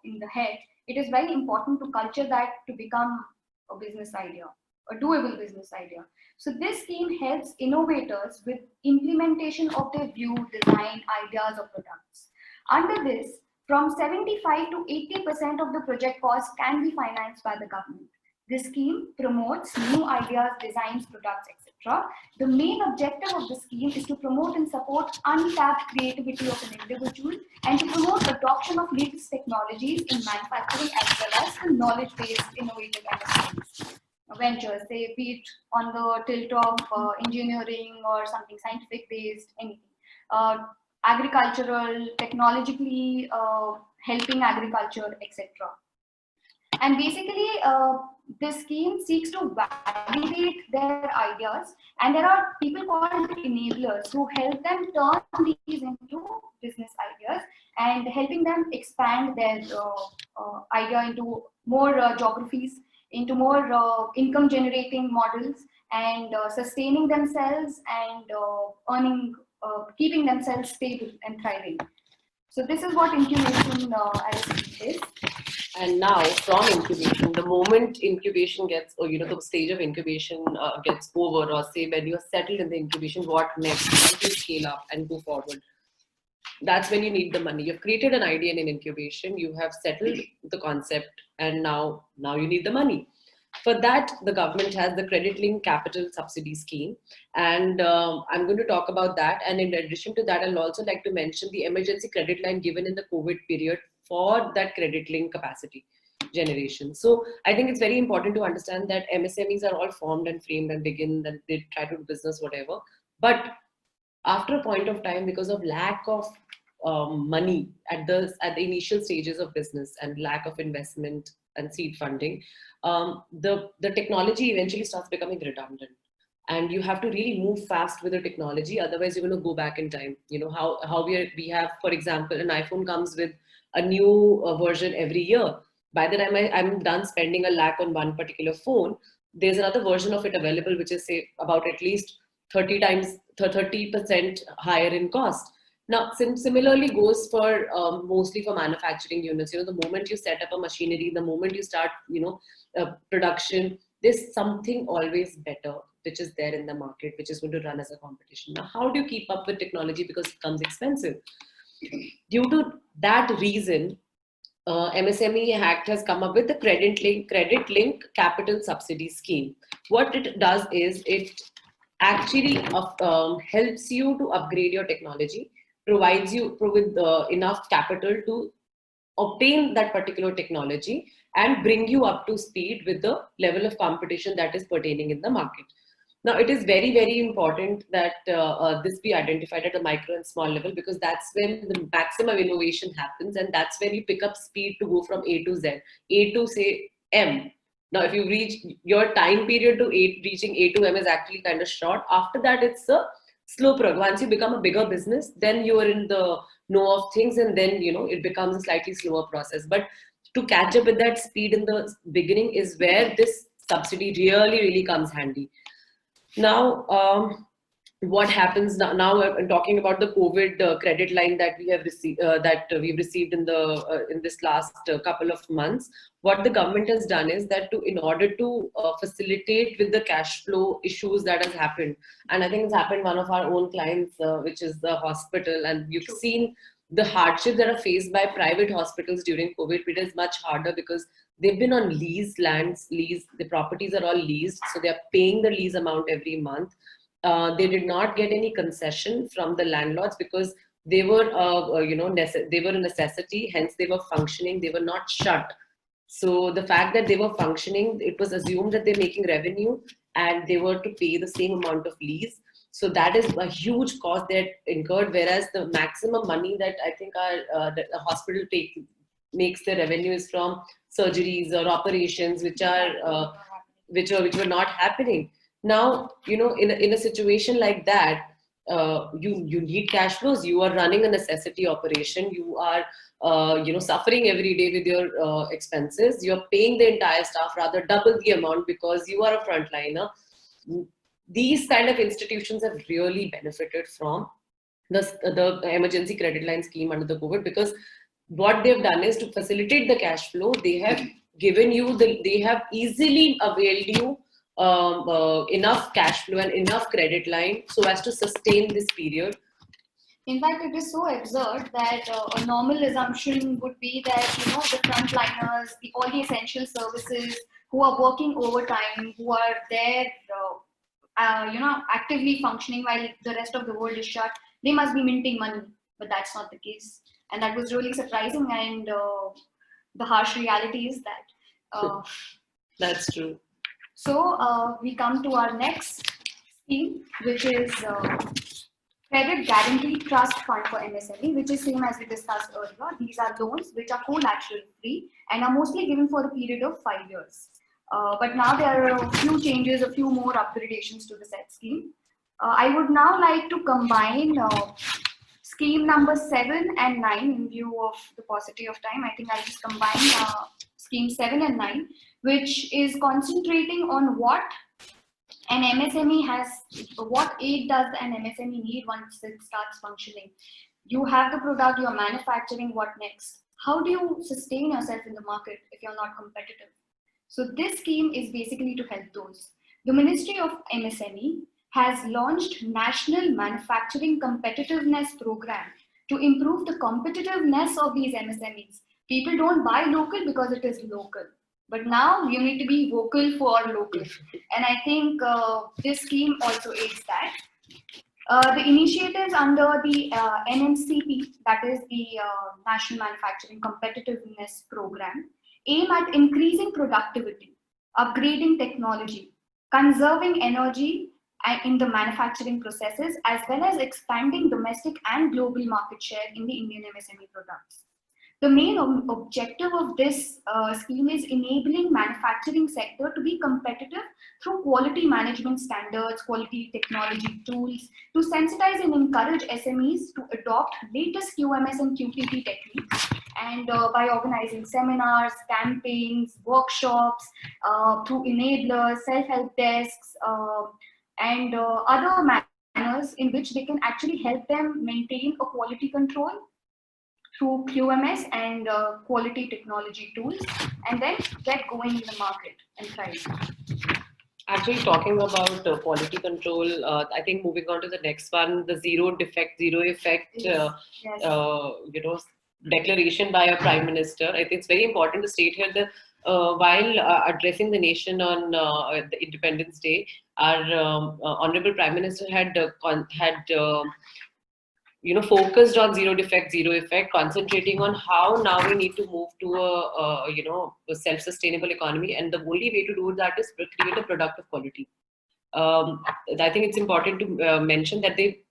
in the head, it is very important to culture that to become a business idea, a doable business idea. So this scheme helps innovators with implementation of their view, design, ideas or products. Under this, from 75 to 80% of the project cost can be financed by the government. This scheme promotes new ideas, designs, products, etc. The main objective of the scheme is to promote and support untapped creativity of an individual and to promote adoption of latest technologies in manufacturing as well as the knowledge-based innovative ventures, say be it on the tilt of engineering or something scientific-based, anything. Agricultural, technologically helping agriculture, etc. And basically, this scheme seeks to validate their ideas, and there are people called enablers who help them turn these into business ideas and helping them expand their idea into more geographies, into more income generating models, and sustaining themselves and earning, keeping themselves stable and thriving. So this is what incubation is. And now from incubation, the moment incubation gets, or the stage of incubation gets over, or say when you're settled in the incubation, what next? How to scale up and go forward? That's when you need the money. You've created an idea in incubation, you have settled the concept, and now you need the money. For that, the government has the Credit Linked Capital Subsidy Scheme, and I'm going to talk about that. And in addition to that, I'll also like to mention the emergency credit line given in the COVID period for that credit link capacity generation. So I think it's very important to understand that MSMEs are all formed and framed and begin, and they try to do business, whatever. But after a point of time, because of lack of money at the initial stages of business and lack of investment and seed funding, the technology eventually starts becoming redundant. And you have to really move fast with the technology, otherwise you're going to go back in time. How we have, for example, an iPhone comes with a new version every year. By the time I'm done spending $1 lakh on one particular phone, there's another version of it available, which is say about at least 30% higher in cost. Now, similarly goes for mostly for manufacturing units. The moment you set up a machinery, the moment you start, production, there's something always better which is there in the market, which is going to run as a competition. Now, how do you keep up with technology, because it becomes expensive? Due to that reason, MSME Act has come up with the Credit Link Capital Subsidy Scheme. What it does is it actually helps you to upgrade your technology, provides you with enough capital to obtain that particular technology and bring you up to speed with the level of competition that is pertaining in the market. Now, it is very, very important that this be identified at a micro and small level, because that's when the maximum innovation happens, and that's when you pick up speed to go from A to Z, A to say M. Now, if you reach your time period to reaching A to M is actually kind of short. After that, it's a slow progress. Once you become a bigger business, then you are in the know of things, and then it becomes a slightly slower process. But to catch up with that speed in the beginning is where this subsidy really comes handy. Now, what happens now? I'm talking about the COVID credit line that we have received, we've received in this last couple of months. What the government has done is that in order to facilitate with the cash flow issues that has happened, and I think it's happened one of our own clients, which is the hospital, and you've seen the hardships that are faced by private hospitals during COVID. It is much harder because they've been on leased lands, the properties are all leased, so they're paying the lease amount every month. They did not get any concession from the landlords because They were, they were a necessity. Hence, they were functioning. They were not shut. So the fact that they were functioning, it was assumed that they're making revenue and they were to pay the same amount of lease. So that is a huge cost that incurred. Whereas the maximum money that I think that the hospital makes their revenue is from surgeries or operations, which were not happening. Now, in a situation like that, you need cash flows. You are running a necessity operation. You are suffering every day with your expenses. You're paying the entire staff rather double the amount because you are a frontliner. These kind of institutions have really benefited from the emergency credit line scheme under the COVID, because what they've done is to facilitate the cash flow. They have given you they have easily availed you enough cash flow and enough credit line so as to sustain this period. In fact, it is so absurd that a normal assumption would be that, the frontliners, all the essential services who are working overtime, who are there, actively functioning while the rest of the world is shut, they must be minting money. But that's not the case. And that was really surprising. And the harsh reality is that. That's true. So we come to our next scheme, which is Credit Guarantee Trust Fund for MSME, which is same as we discussed earlier. These are loans which are collateral free and are mostly given for a period of 5 years. But now there are a few changes, a few more upgradations to the said scheme. I would now like to combine scheme number 7 and 9 in view of the paucity of time. I think I'll just combine scheme 7 and 9, which is concentrating on what an MSME has, what aid does an MSME need once it starts functioning. You have the product, you're manufacturing, what next? How do you sustain yourself in the market if you're not competitive? So this scheme is basically to help those. The Ministry of MSME has launched National Manufacturing Competitiveness Program to improve the competitiveness of these MSMEs. People don't buy local because it is local. But now you need to be vocal for local. And I think this scheme also aids that. The initiatives under the NMCP, that is the National Manufacturing Competitiveness Program, aim at increasing productivity, upgrading technology, conserving energy in the manufacturing processes, as well as expanding domestic and global market share in the Indian MSME products. The main objective of this scheme is enabling manufacturing sector to be competitive through quality management standards, quality technology tools, to sensitize and encourage SMEs to adopt latest QMS and QTT techniques, and by organizing seminars, campaigns, workshops, through enablers, self-help desks, and other manners in which they can actually help them maintain a quality control through QMS and quality technology tools, and then get going in the market and thrive. Actually, talking about quality control, I think moving on to the next one, the zero defect, zero effect, Yes. declaration by a Prime Minister. I think it's very important to state here that while addressing the nation on the Independence Day, our Honorable Prime Minister had focused on zero defect, zero effect, concentrating on how now we need to move to a self-sustainable economy, and the only way to do that is to create a product of quality. I think it's important to mention that it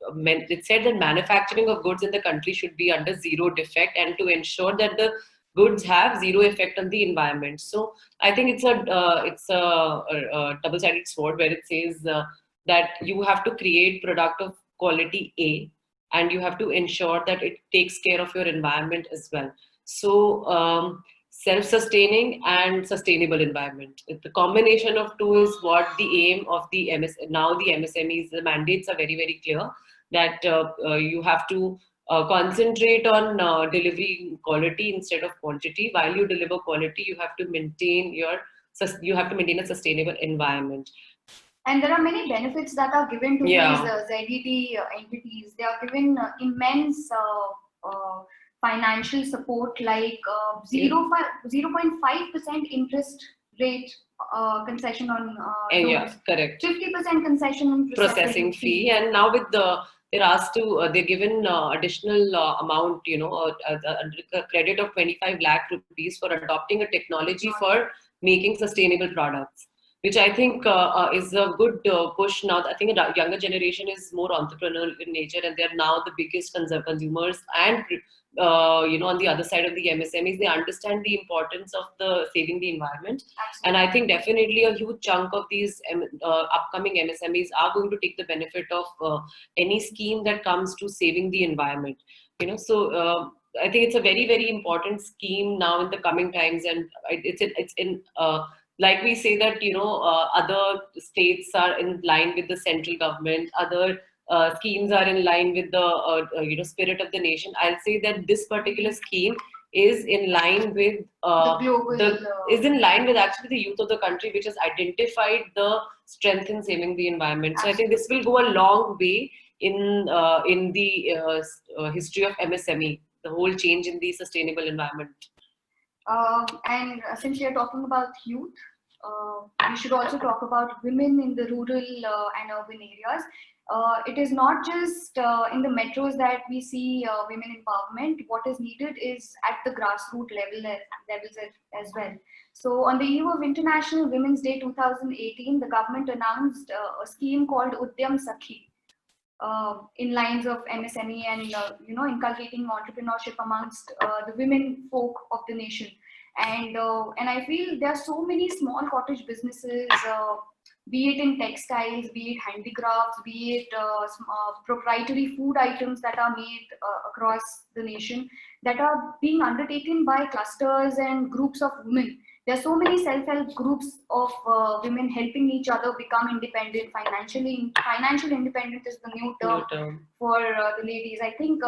said that manufacturing of goods in the country should be under zero defect, and to ensure that the goods have zero effect on the environment. So I think it's a double-sided sword where it says that you have to create product of quality A, and you have to ensure that it takes care of your environment as well. So self-sustaining and sustainable environment. The combination of two is what the aim of the now the MSMEs, the mandates are very, very clear that you have to concentrate on delivering quality instead of quantity. While you deliver quality, you have to maintain a sustainable environment. And there are many benefits that are given to these ZDT entities. They are given immense financial support, like 0.5% interest rate concession on loans. Correct. 50% concession on processing fee. And now with the they're asked to, they're given additional amount, a credit of 25 lakh rupees for adopting a technology for making sustainable products, which I think is a good push now. I think a younger generation is more entrepreneurial in nature, and they're now the biggest consumers. And on the other side of the MSMEs, they understand the importance of the saving the environment. Absolutely. And I think definitely a huge chunk of these upcoming MSMEs are going to take the benefit of any scheme that comes to saving the environment. So I think it's a very, very important scheme now in the coming times, and it's in like we say that other states are in line with the central government, other schemes are in line with the spirit of the nation. I'll say that this particular scheme is in line with is in line with actually the youth of the country, which has identified the strength in saving the environment. So I think this will go a long way in the history of MSME, the whole change in the sustainable environment. And since we are talking about youth, we should also talk about women in the rural and urban areas. It is not just in the metros that we see women empowerment. What is needed is at the grassroots levels as well. So on the eve of International Women's Day 2018, the government announced a scheme called Udyam Sakhi, in lines of MSME and inculcating entrepreneurship amongst the women folk of the nation. And I feel there are so many small cottage businesses, be it in textiles, be it handicrafts, be it proprietary food items that are made across the nation, that are being undertaken by clusters and groups of women. There are so many self-help groups of women helping each other become independent. Financial independent is the new term for the ladies. I think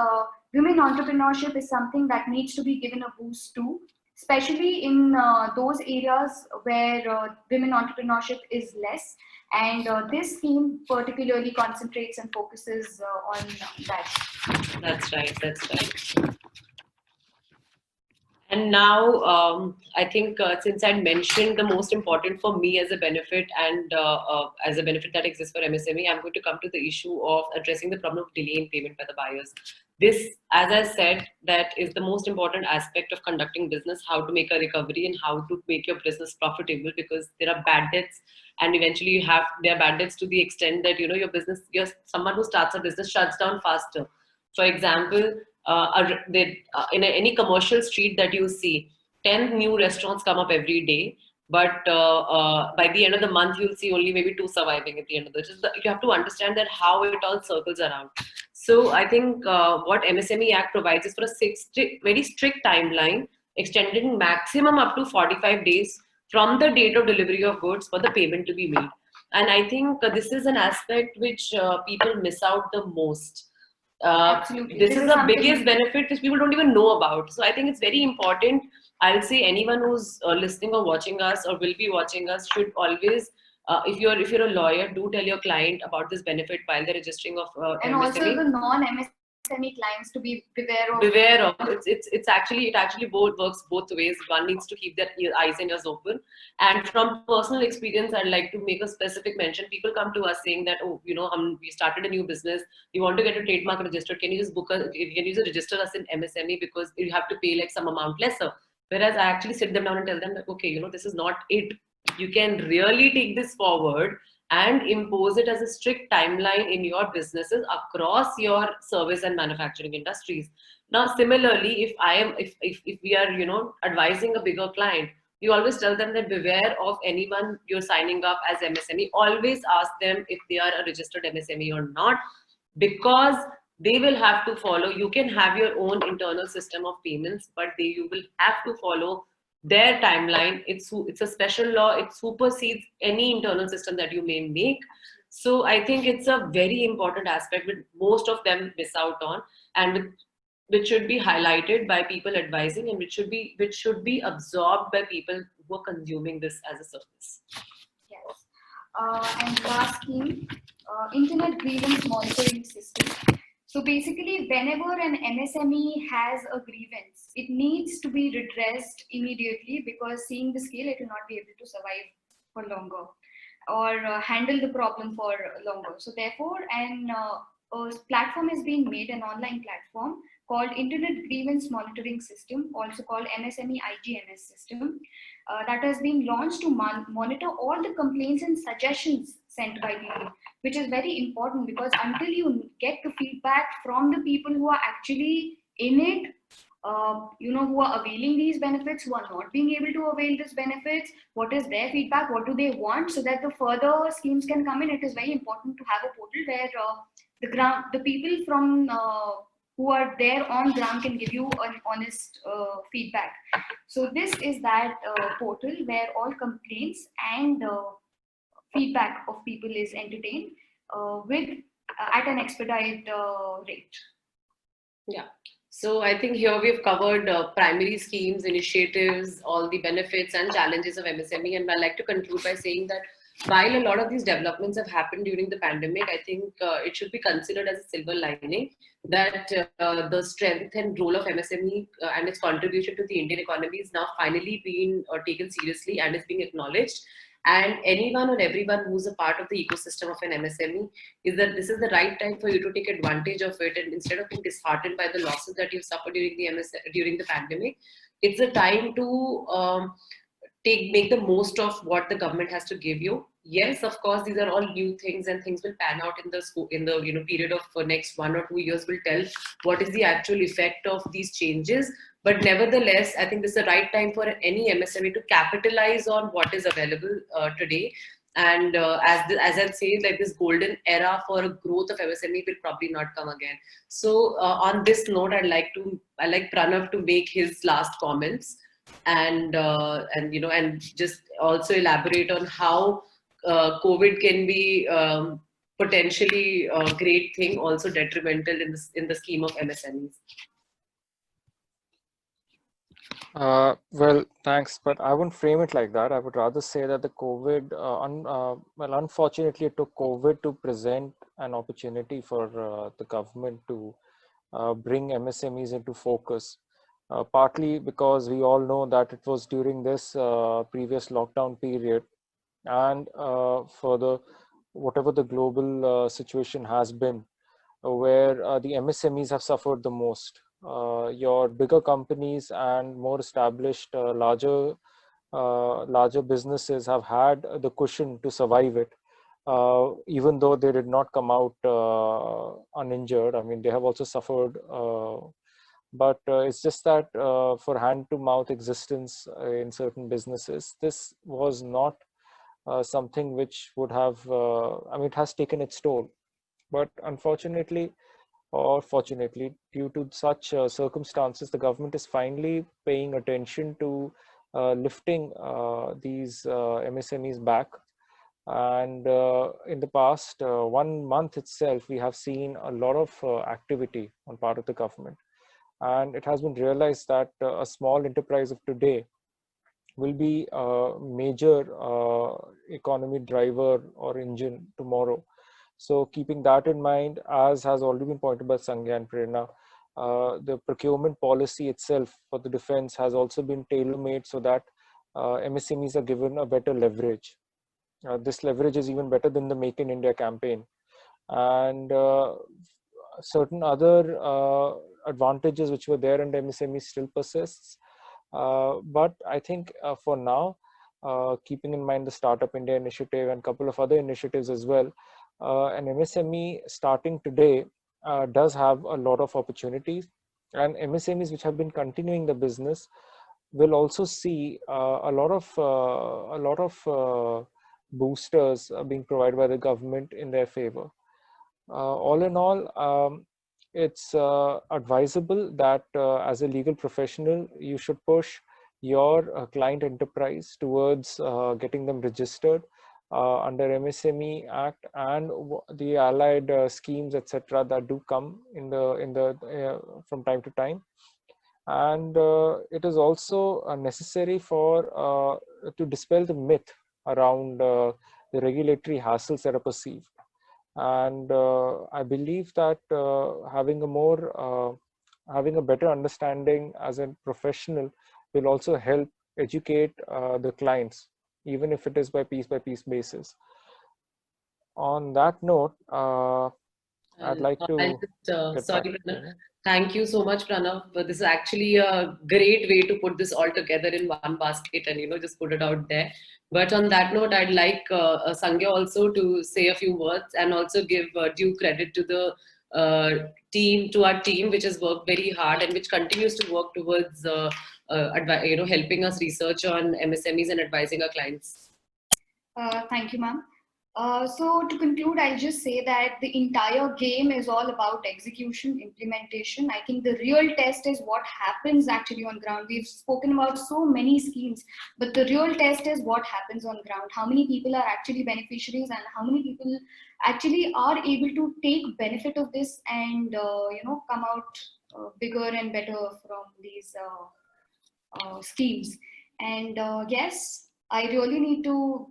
women entrepreneurship is something that needs to be given a boost to, especially in those areas where women entrepreneurship is less. And this scheme particularly concentrates and focuses on that. That's right. And now, I think since I'd mentioned the most important for me as a benefit and as a benefit that exists for MSME, I'm going to come to the issue of addressing the problem of delay in payment by the buyers. This, as I said, that is the most important aspect of conducting business, how to make a recovery and how to make your business profitable, because there are bad debts, and eventually there are bad debts to the extent that you're someone who starts a business shuts down faster. For example, in any commercial street that you see, 10 new restaurants come up every day, but by the end of the month, you'll see only maybe 2 surviving at the end of the day. You have to understand that how it all circles around. So I think what MSME Act provides is for a very strict timeline, extending maximum up to 45 days from the date of delivery of goods for the payment to be made. And I think this is an aspect which people miss out the most. Absolutely. This is the biggest benefit which people don't even know about. So I think it's very important. I'll say anyone who's listening or watching us or will be watching us should always, if you're a lawyer, do tell your client about this benefit while they're registering of and MSME. Also the non-MSME clients to be beware of. It actually works both ways. One needs to keep their eyes and ears open. And from personal experience, I'd like to make a specific mention. People come to us saying that, we started a new business. We want to get a trademark registered. Can you just register us in MSME, because you have to pay like some amount lesser. Whereas I actually sit them down and tell them that, okay, this is not it. You can really take this forward and impose it as a strict timeline in your businesses across your service and manufacturing industries. Now, similarly, if we are, advising a bigger client, we always tell them that beware of anyone you're signing up as MSME. Always ask them if they are a registered MSME or not, because they will have to follow. You can have your own internal system of payments, but you will have to follow their timeline. It's a special law. It supersedes any internal system that you may make. So I think it's a very important aspect which most of them miss out on, and which should be highlighted by people advising, and which should be absorbed by people who are consuming this as a service. Yes. And last scheme, Internet Grievance Monitoring System. So basically, whenever an MSME has a grievance, it needs to be redressed immediately, because seeing the scale, it will not be able to survive for longer or handle the problem for longer. So therefore, an a platform has been made, an online platform called Internet Grievance Monitoring System, also called MSME IGMS system, that has been launched to monitor all the complaints and suggestions sent by people, which is very important because until you get the feedback from the people who are actually in it, who are availing these benefits, who are not being able to avail these benefits, what is their feedback, what do they want, so that the further schemes can come in. It is very important to have a portal where the people from who are there on ground can give you an honest feedback. So this is that portal where all complaints and feedback of people is entertained with at an expedite rate. Yeah. So I think here we've covered primary schemes, initiatives, all the benefits and challenges of MSME. And I'd like to conclude by saying that while a lot of these developments have happened during the pandemic, I think it should be considered as a silver lining that the strength and role of MSME and its contribution to the Indian economy is now finally being taken seriously and is being acknowledged. And anyone or everyone who's a part of the ecosystem of an MSME, is that this is the right time for you to take advantage of it, and instead of being disheartened by the losses that you've suffered during the pandemic, it's a time to make the most of what the government has to give you. Yes, of course, these are all new things, and things will pan out in the period of next 1 or 2 years will tell what is the actual effect of these changes. But nevertheless, I think this is the right time for any MSME to capitalize on what is available today. And as I'd say, like, this golden era for growth of MSME will probably not come again. So on this note, I'd like Pranav to make his last comments and just also elaborate on how COVID can be potentially a great thing, also detrimental in the scheme of MSMEs. Well, thanks, but I wouldn't frame it like that. I would rather say that the COVID, unfortunately, it took COVID to present an opportunity for the government to bring MSMEs into focus. Partly because we all know that it was during this previous lockdown period, and for whatever the global situation has been, where the MSMEs have suffered the most. Your bigger companies and more established, larger businesses have had the cushion to survive it, even though they did not come out uninjured. I mean, they have also suffered, but it's just that for hand-to-mouth existence in certain businesses, this was not something which would have, it has taken its toll. But unfortunately, or fortunately, due to such circumstances, the government is finally paying attention to lifting these MSMEs back. And in the past 1 month itself, we have seen a lot of activity on part of the government. And it has been realized that a small enterprise of today will be a major economy driver or engine tomorrow. So keeping that in mind, as has already been pointed by Sangya and Prerna, the procurement policy itself for the defense has also been tailor-made so that MSMEs are given a better leverage. This leverage is even better than the Make in India campaign. And certain other advantages which were there in the MSME still persists. But I think for now, keeping in mind the Startup India initiative and a couple of other initiatives as well, an MSME starting today does have a lot of opportunities, and MSMEs which have been continuing the business will also see a lot of boosters being provided by the government in their favor. All in all, it's advisable that as a legal professional, you should push your client enterprise towards getting them registered under MSME Act and the allied schemes, etc., that do come in the from time to time. And it is also necessary for to dispel the myth around the regulatory hassles that are perceived. And I believe that having a better understanding as a professional will also help educate the clients, even if it is by piece basis. On that note, I'd like to I'll just, get sorry, back to Pranav. Prerna. Thank you so much, Pranav. This is actually a great way to put this all together in one basket and just put it out there. But on that note, I'd like Sangya also to say a few words and also give due credit to the to our team, which has worked very hard and which continues to work towards helping us research on MSMEs and advising our clients. Thank you, ma'am. So to conclude, I'll just say that the entire game is all about execution, implementation. I think the real test is what happens actually on ground. We've spoken about so many schemes, but the real test is what happens on ground. How many people are actually beneficiaries and how many people actually are able to take benefit of this and come out bigger and better from these schemes. And yes, I really need to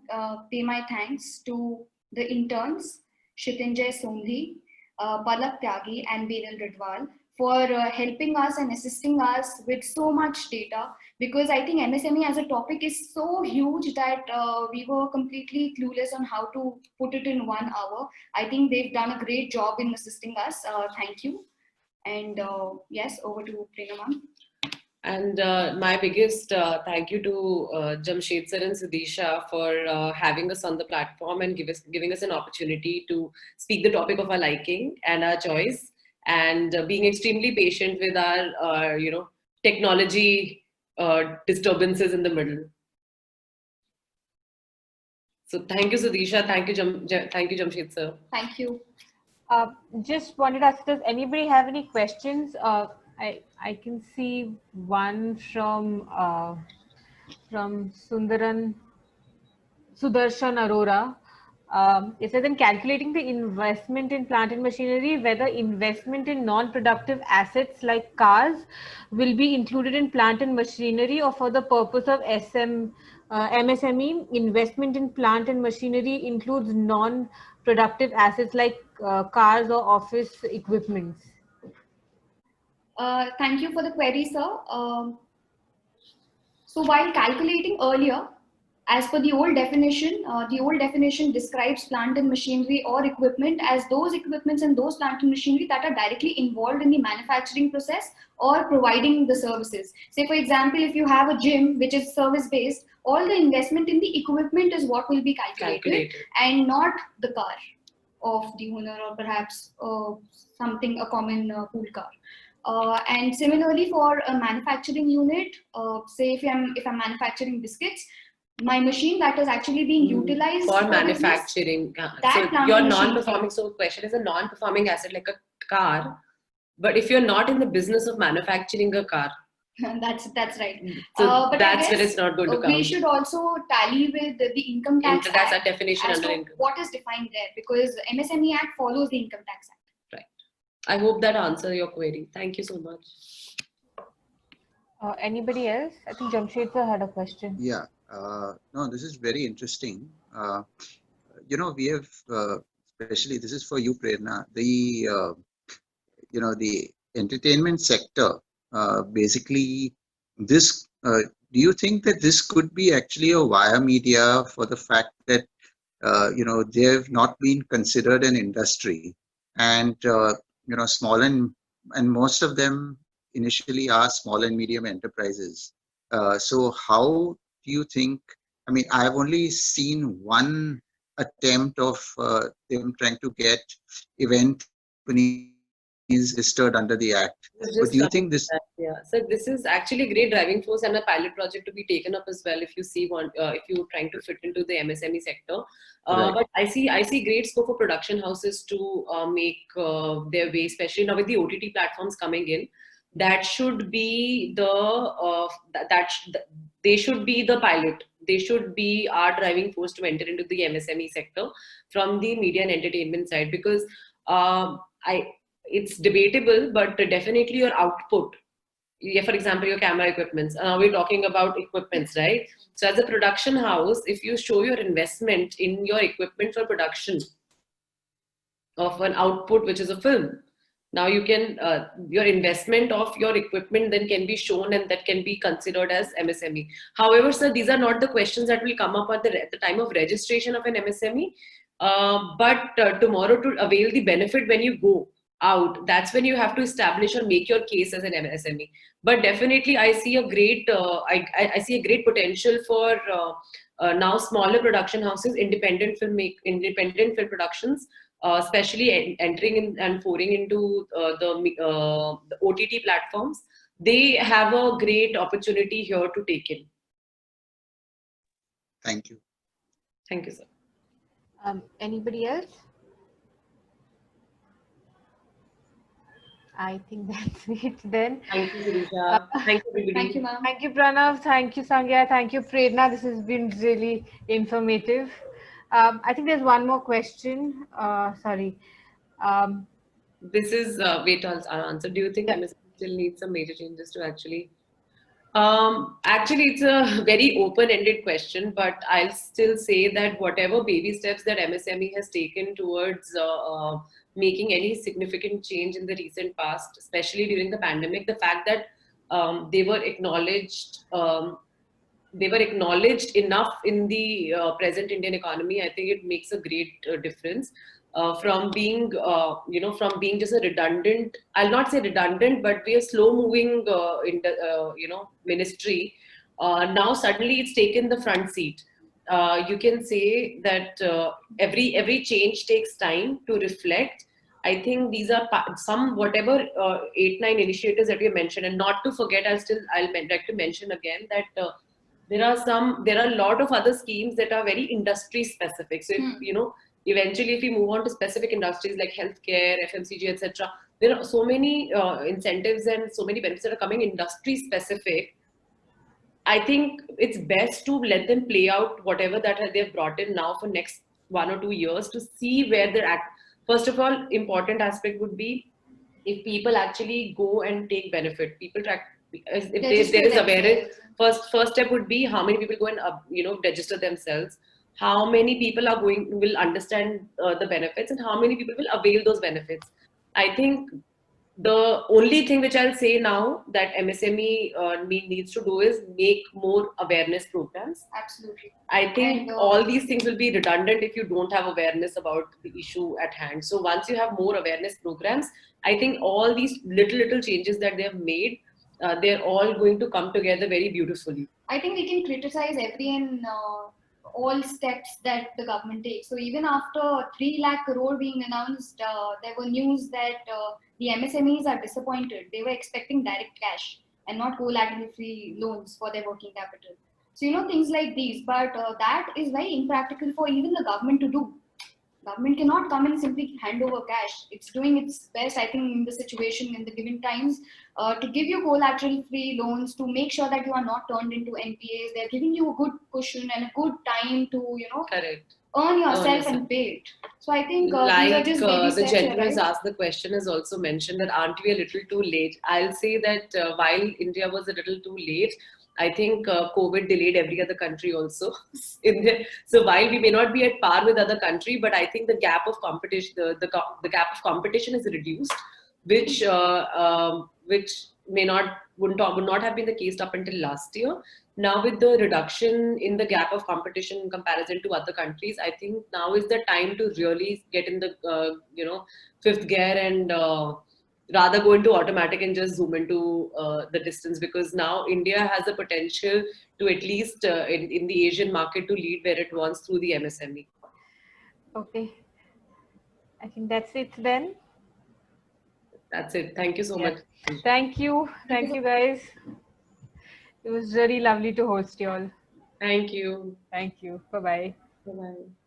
pay my thanks to the interns, Shitinjay Sondhi, Palak Tyagi, and Beryl Ridwal for helping us and assisting us with so much data, because I think MSME as a topic is so huge that we were completely clueless on how to put it in 1 hour. I think they've done a great job in assisting us. Thank you. And yes, over to Prerna ma'am. And my biggest thank you to Jamshed sir and Sudisha for having us on the platform and giving us an opportunity to speak the topic of our liking and our choice, and being extremely patient with our technology disturbances in the middle. So thank you, Sudisha. Thank you, thank you, Jamshed sir. Thank you. Just wanted to ask, does anybody have any questions? I can see one from Sudarshan Arora. It says, in calculating the investment in plant and machinery, whether investment in non-productive assets like cars will be included in plant and machinery, or for the purpose of MSME, investment in plant and machinery includes non-productive assets like cars or office equipments. Thank you for the query, sir. So while calculating earlier, as per the old definition describes plant and machinery or equipment as those equipments and those plant and machinery that are directly involved in the manufacturing process or providing the services. Say, for example, if you have a gym, which is service-based, all the investment in the equipment is what will be calculated. And not the car of the owner, or perhaps a common pool car. And similarly for a manufacturing unit, say if I'm manufacturing biscuits, my machine that is actually being utilized for manufacturing. So your non-performing, so question is a non-performing asset like a car, but if you're not in the business of manufacturing a car. That's right. So but that's where it's not going to count. We should also tally with the income tax That's act a definition under income. What is defined there, because MSME Act follows the Income Tax Act. Right. I hope that answers your query. Thank you so much. Anybody else? I think Jamshed sir had a question. Yeah. No, this is very interesting. We have, especially this is for you, Prerna, the entertainment sector, basically this, do you think that this could be actually a wire media for the fact that, they have not been considered an industry, and, small and most of them initially are small and medium enterprises. So how do you think, I mean, I've only seen one attempt of them trying to get event companies registered under the Act. But do you think this... Yeah, so this is actually a great driving force and a pilot project to be taken up as well if you see one, if you're trying to fit into the MSME sector. Right. But I see great scope for production houses to make their way, especially now with the OTT platforms coming in. That should be they should be the pilot. They should be our driving force to enter into the MSME sector from the media and entertainment side, because it's debatable, but definitely your output. Yeah, for example, your camera equipments. We're talking about equipments, right? So as a production house, if you show your investment in your equipment for production of an output, which is a film, now you can, your investment of your equipment then can be shown, and that can be considered as MSME. However, sir, these are not the questions that will come up at the time of registration of an MSME. But tomorrow, to avail the benefit when you go out, that's when you have to establish or make your case as an MSME. But definitely, I see a great I see a great potential for now smaller production houses, independent film productions, especially entering in and pouring into the OTT platforms. They have a great opportunity here to take in. Thank you. Thank you, sir. Anybody else? I think that's it then. Thank you, Sirisha. Thank you, everybody. Thank you, ma'am. Thank you, Pranav. Thank you, Sangya. Thank you, Prerna. This has been really informative. I think there's one more question. Sorry. This is wait, I'll answer. Do you think Yeah. MSME still needs some major changes to actually? Actually, it's a very open-ended question, but I'll still say that whatever baby steps that MSME has taken towards making any significant change in the recent past, especially during the pandemic, the fact that they were acknowledged enough in the present Indian economy, I think it makes a great difference. From being, from being just a redundant, I'll not say redundant, but we are slow moving, ministry. Now suddenly it's taken the front seat. You can say that every change takes time to reflect. I think these are some whatever 8-9 initiatives that we mentioned, and not to forget, I'll like to mention again that there are a lot of other schemes that are very industry specific. So if, eventually if we move on to specific industries like healthcare, FMCG, etc., there are so many incentives and so many benefits that are coming industry specific. I think it's best to let them play out whatever that they've brought in now for next 1 or 2 years to see where they're at. First of all, important aspect would be if people actually go and take benefit. People track if there is awareness. First step would be how many people go and register themselves. How many people will understand the benefits, and how many people will avail those benefits. I think the only thing which I'll say now that MSME needs to do is make more awareness programs. Absolutely. I think And, all these things will be redundant if you don't have awareness about the issue at hand. So once you have more awareness programs, I think all these little changes that they have made, they're all going to come together very beautifully. I think we can criticize every and all steps that the government takes. So even after 3 lakh crore being announced, there were news that the MSMEs are disappointed. They were expecting direct cash and not collateral-free loans for their working capital. So things like these, but that is very impractical for even the government to do. Government cannot come and simply hand over cash. It's doing its best, I think, in the situation, in the given times, to give you collateral-free loans, to make sure that you are not turned into NPAs. They're giving you a good cushion and a good time to, Correct. earn yourself and pay it. So I think like these are just baby the steps, gentleman who's right? asked the question has also mentioned that aren't we a little too late? I'll say that while India was a little too late, I think COVID delayed every other country also. So while we may not be at par with other country, but I think the gap of competition, the gap of competition is reduced, which would not have been the case up until last year. Now with the reduction in the gap of competition in comparison to other countries, I think now is the time to really get in the fifth gear and rather go into automatic and just zoom into the distance, because now India has the potential to at least in the Asian market to lead where it wants through the MSME. Okay. I think that's it then. That's it. Thank you so much. Thank you. Thank you, guys. It was really lovely to host you all. Thank you. Thank you. Bye-bye. Bye-bye.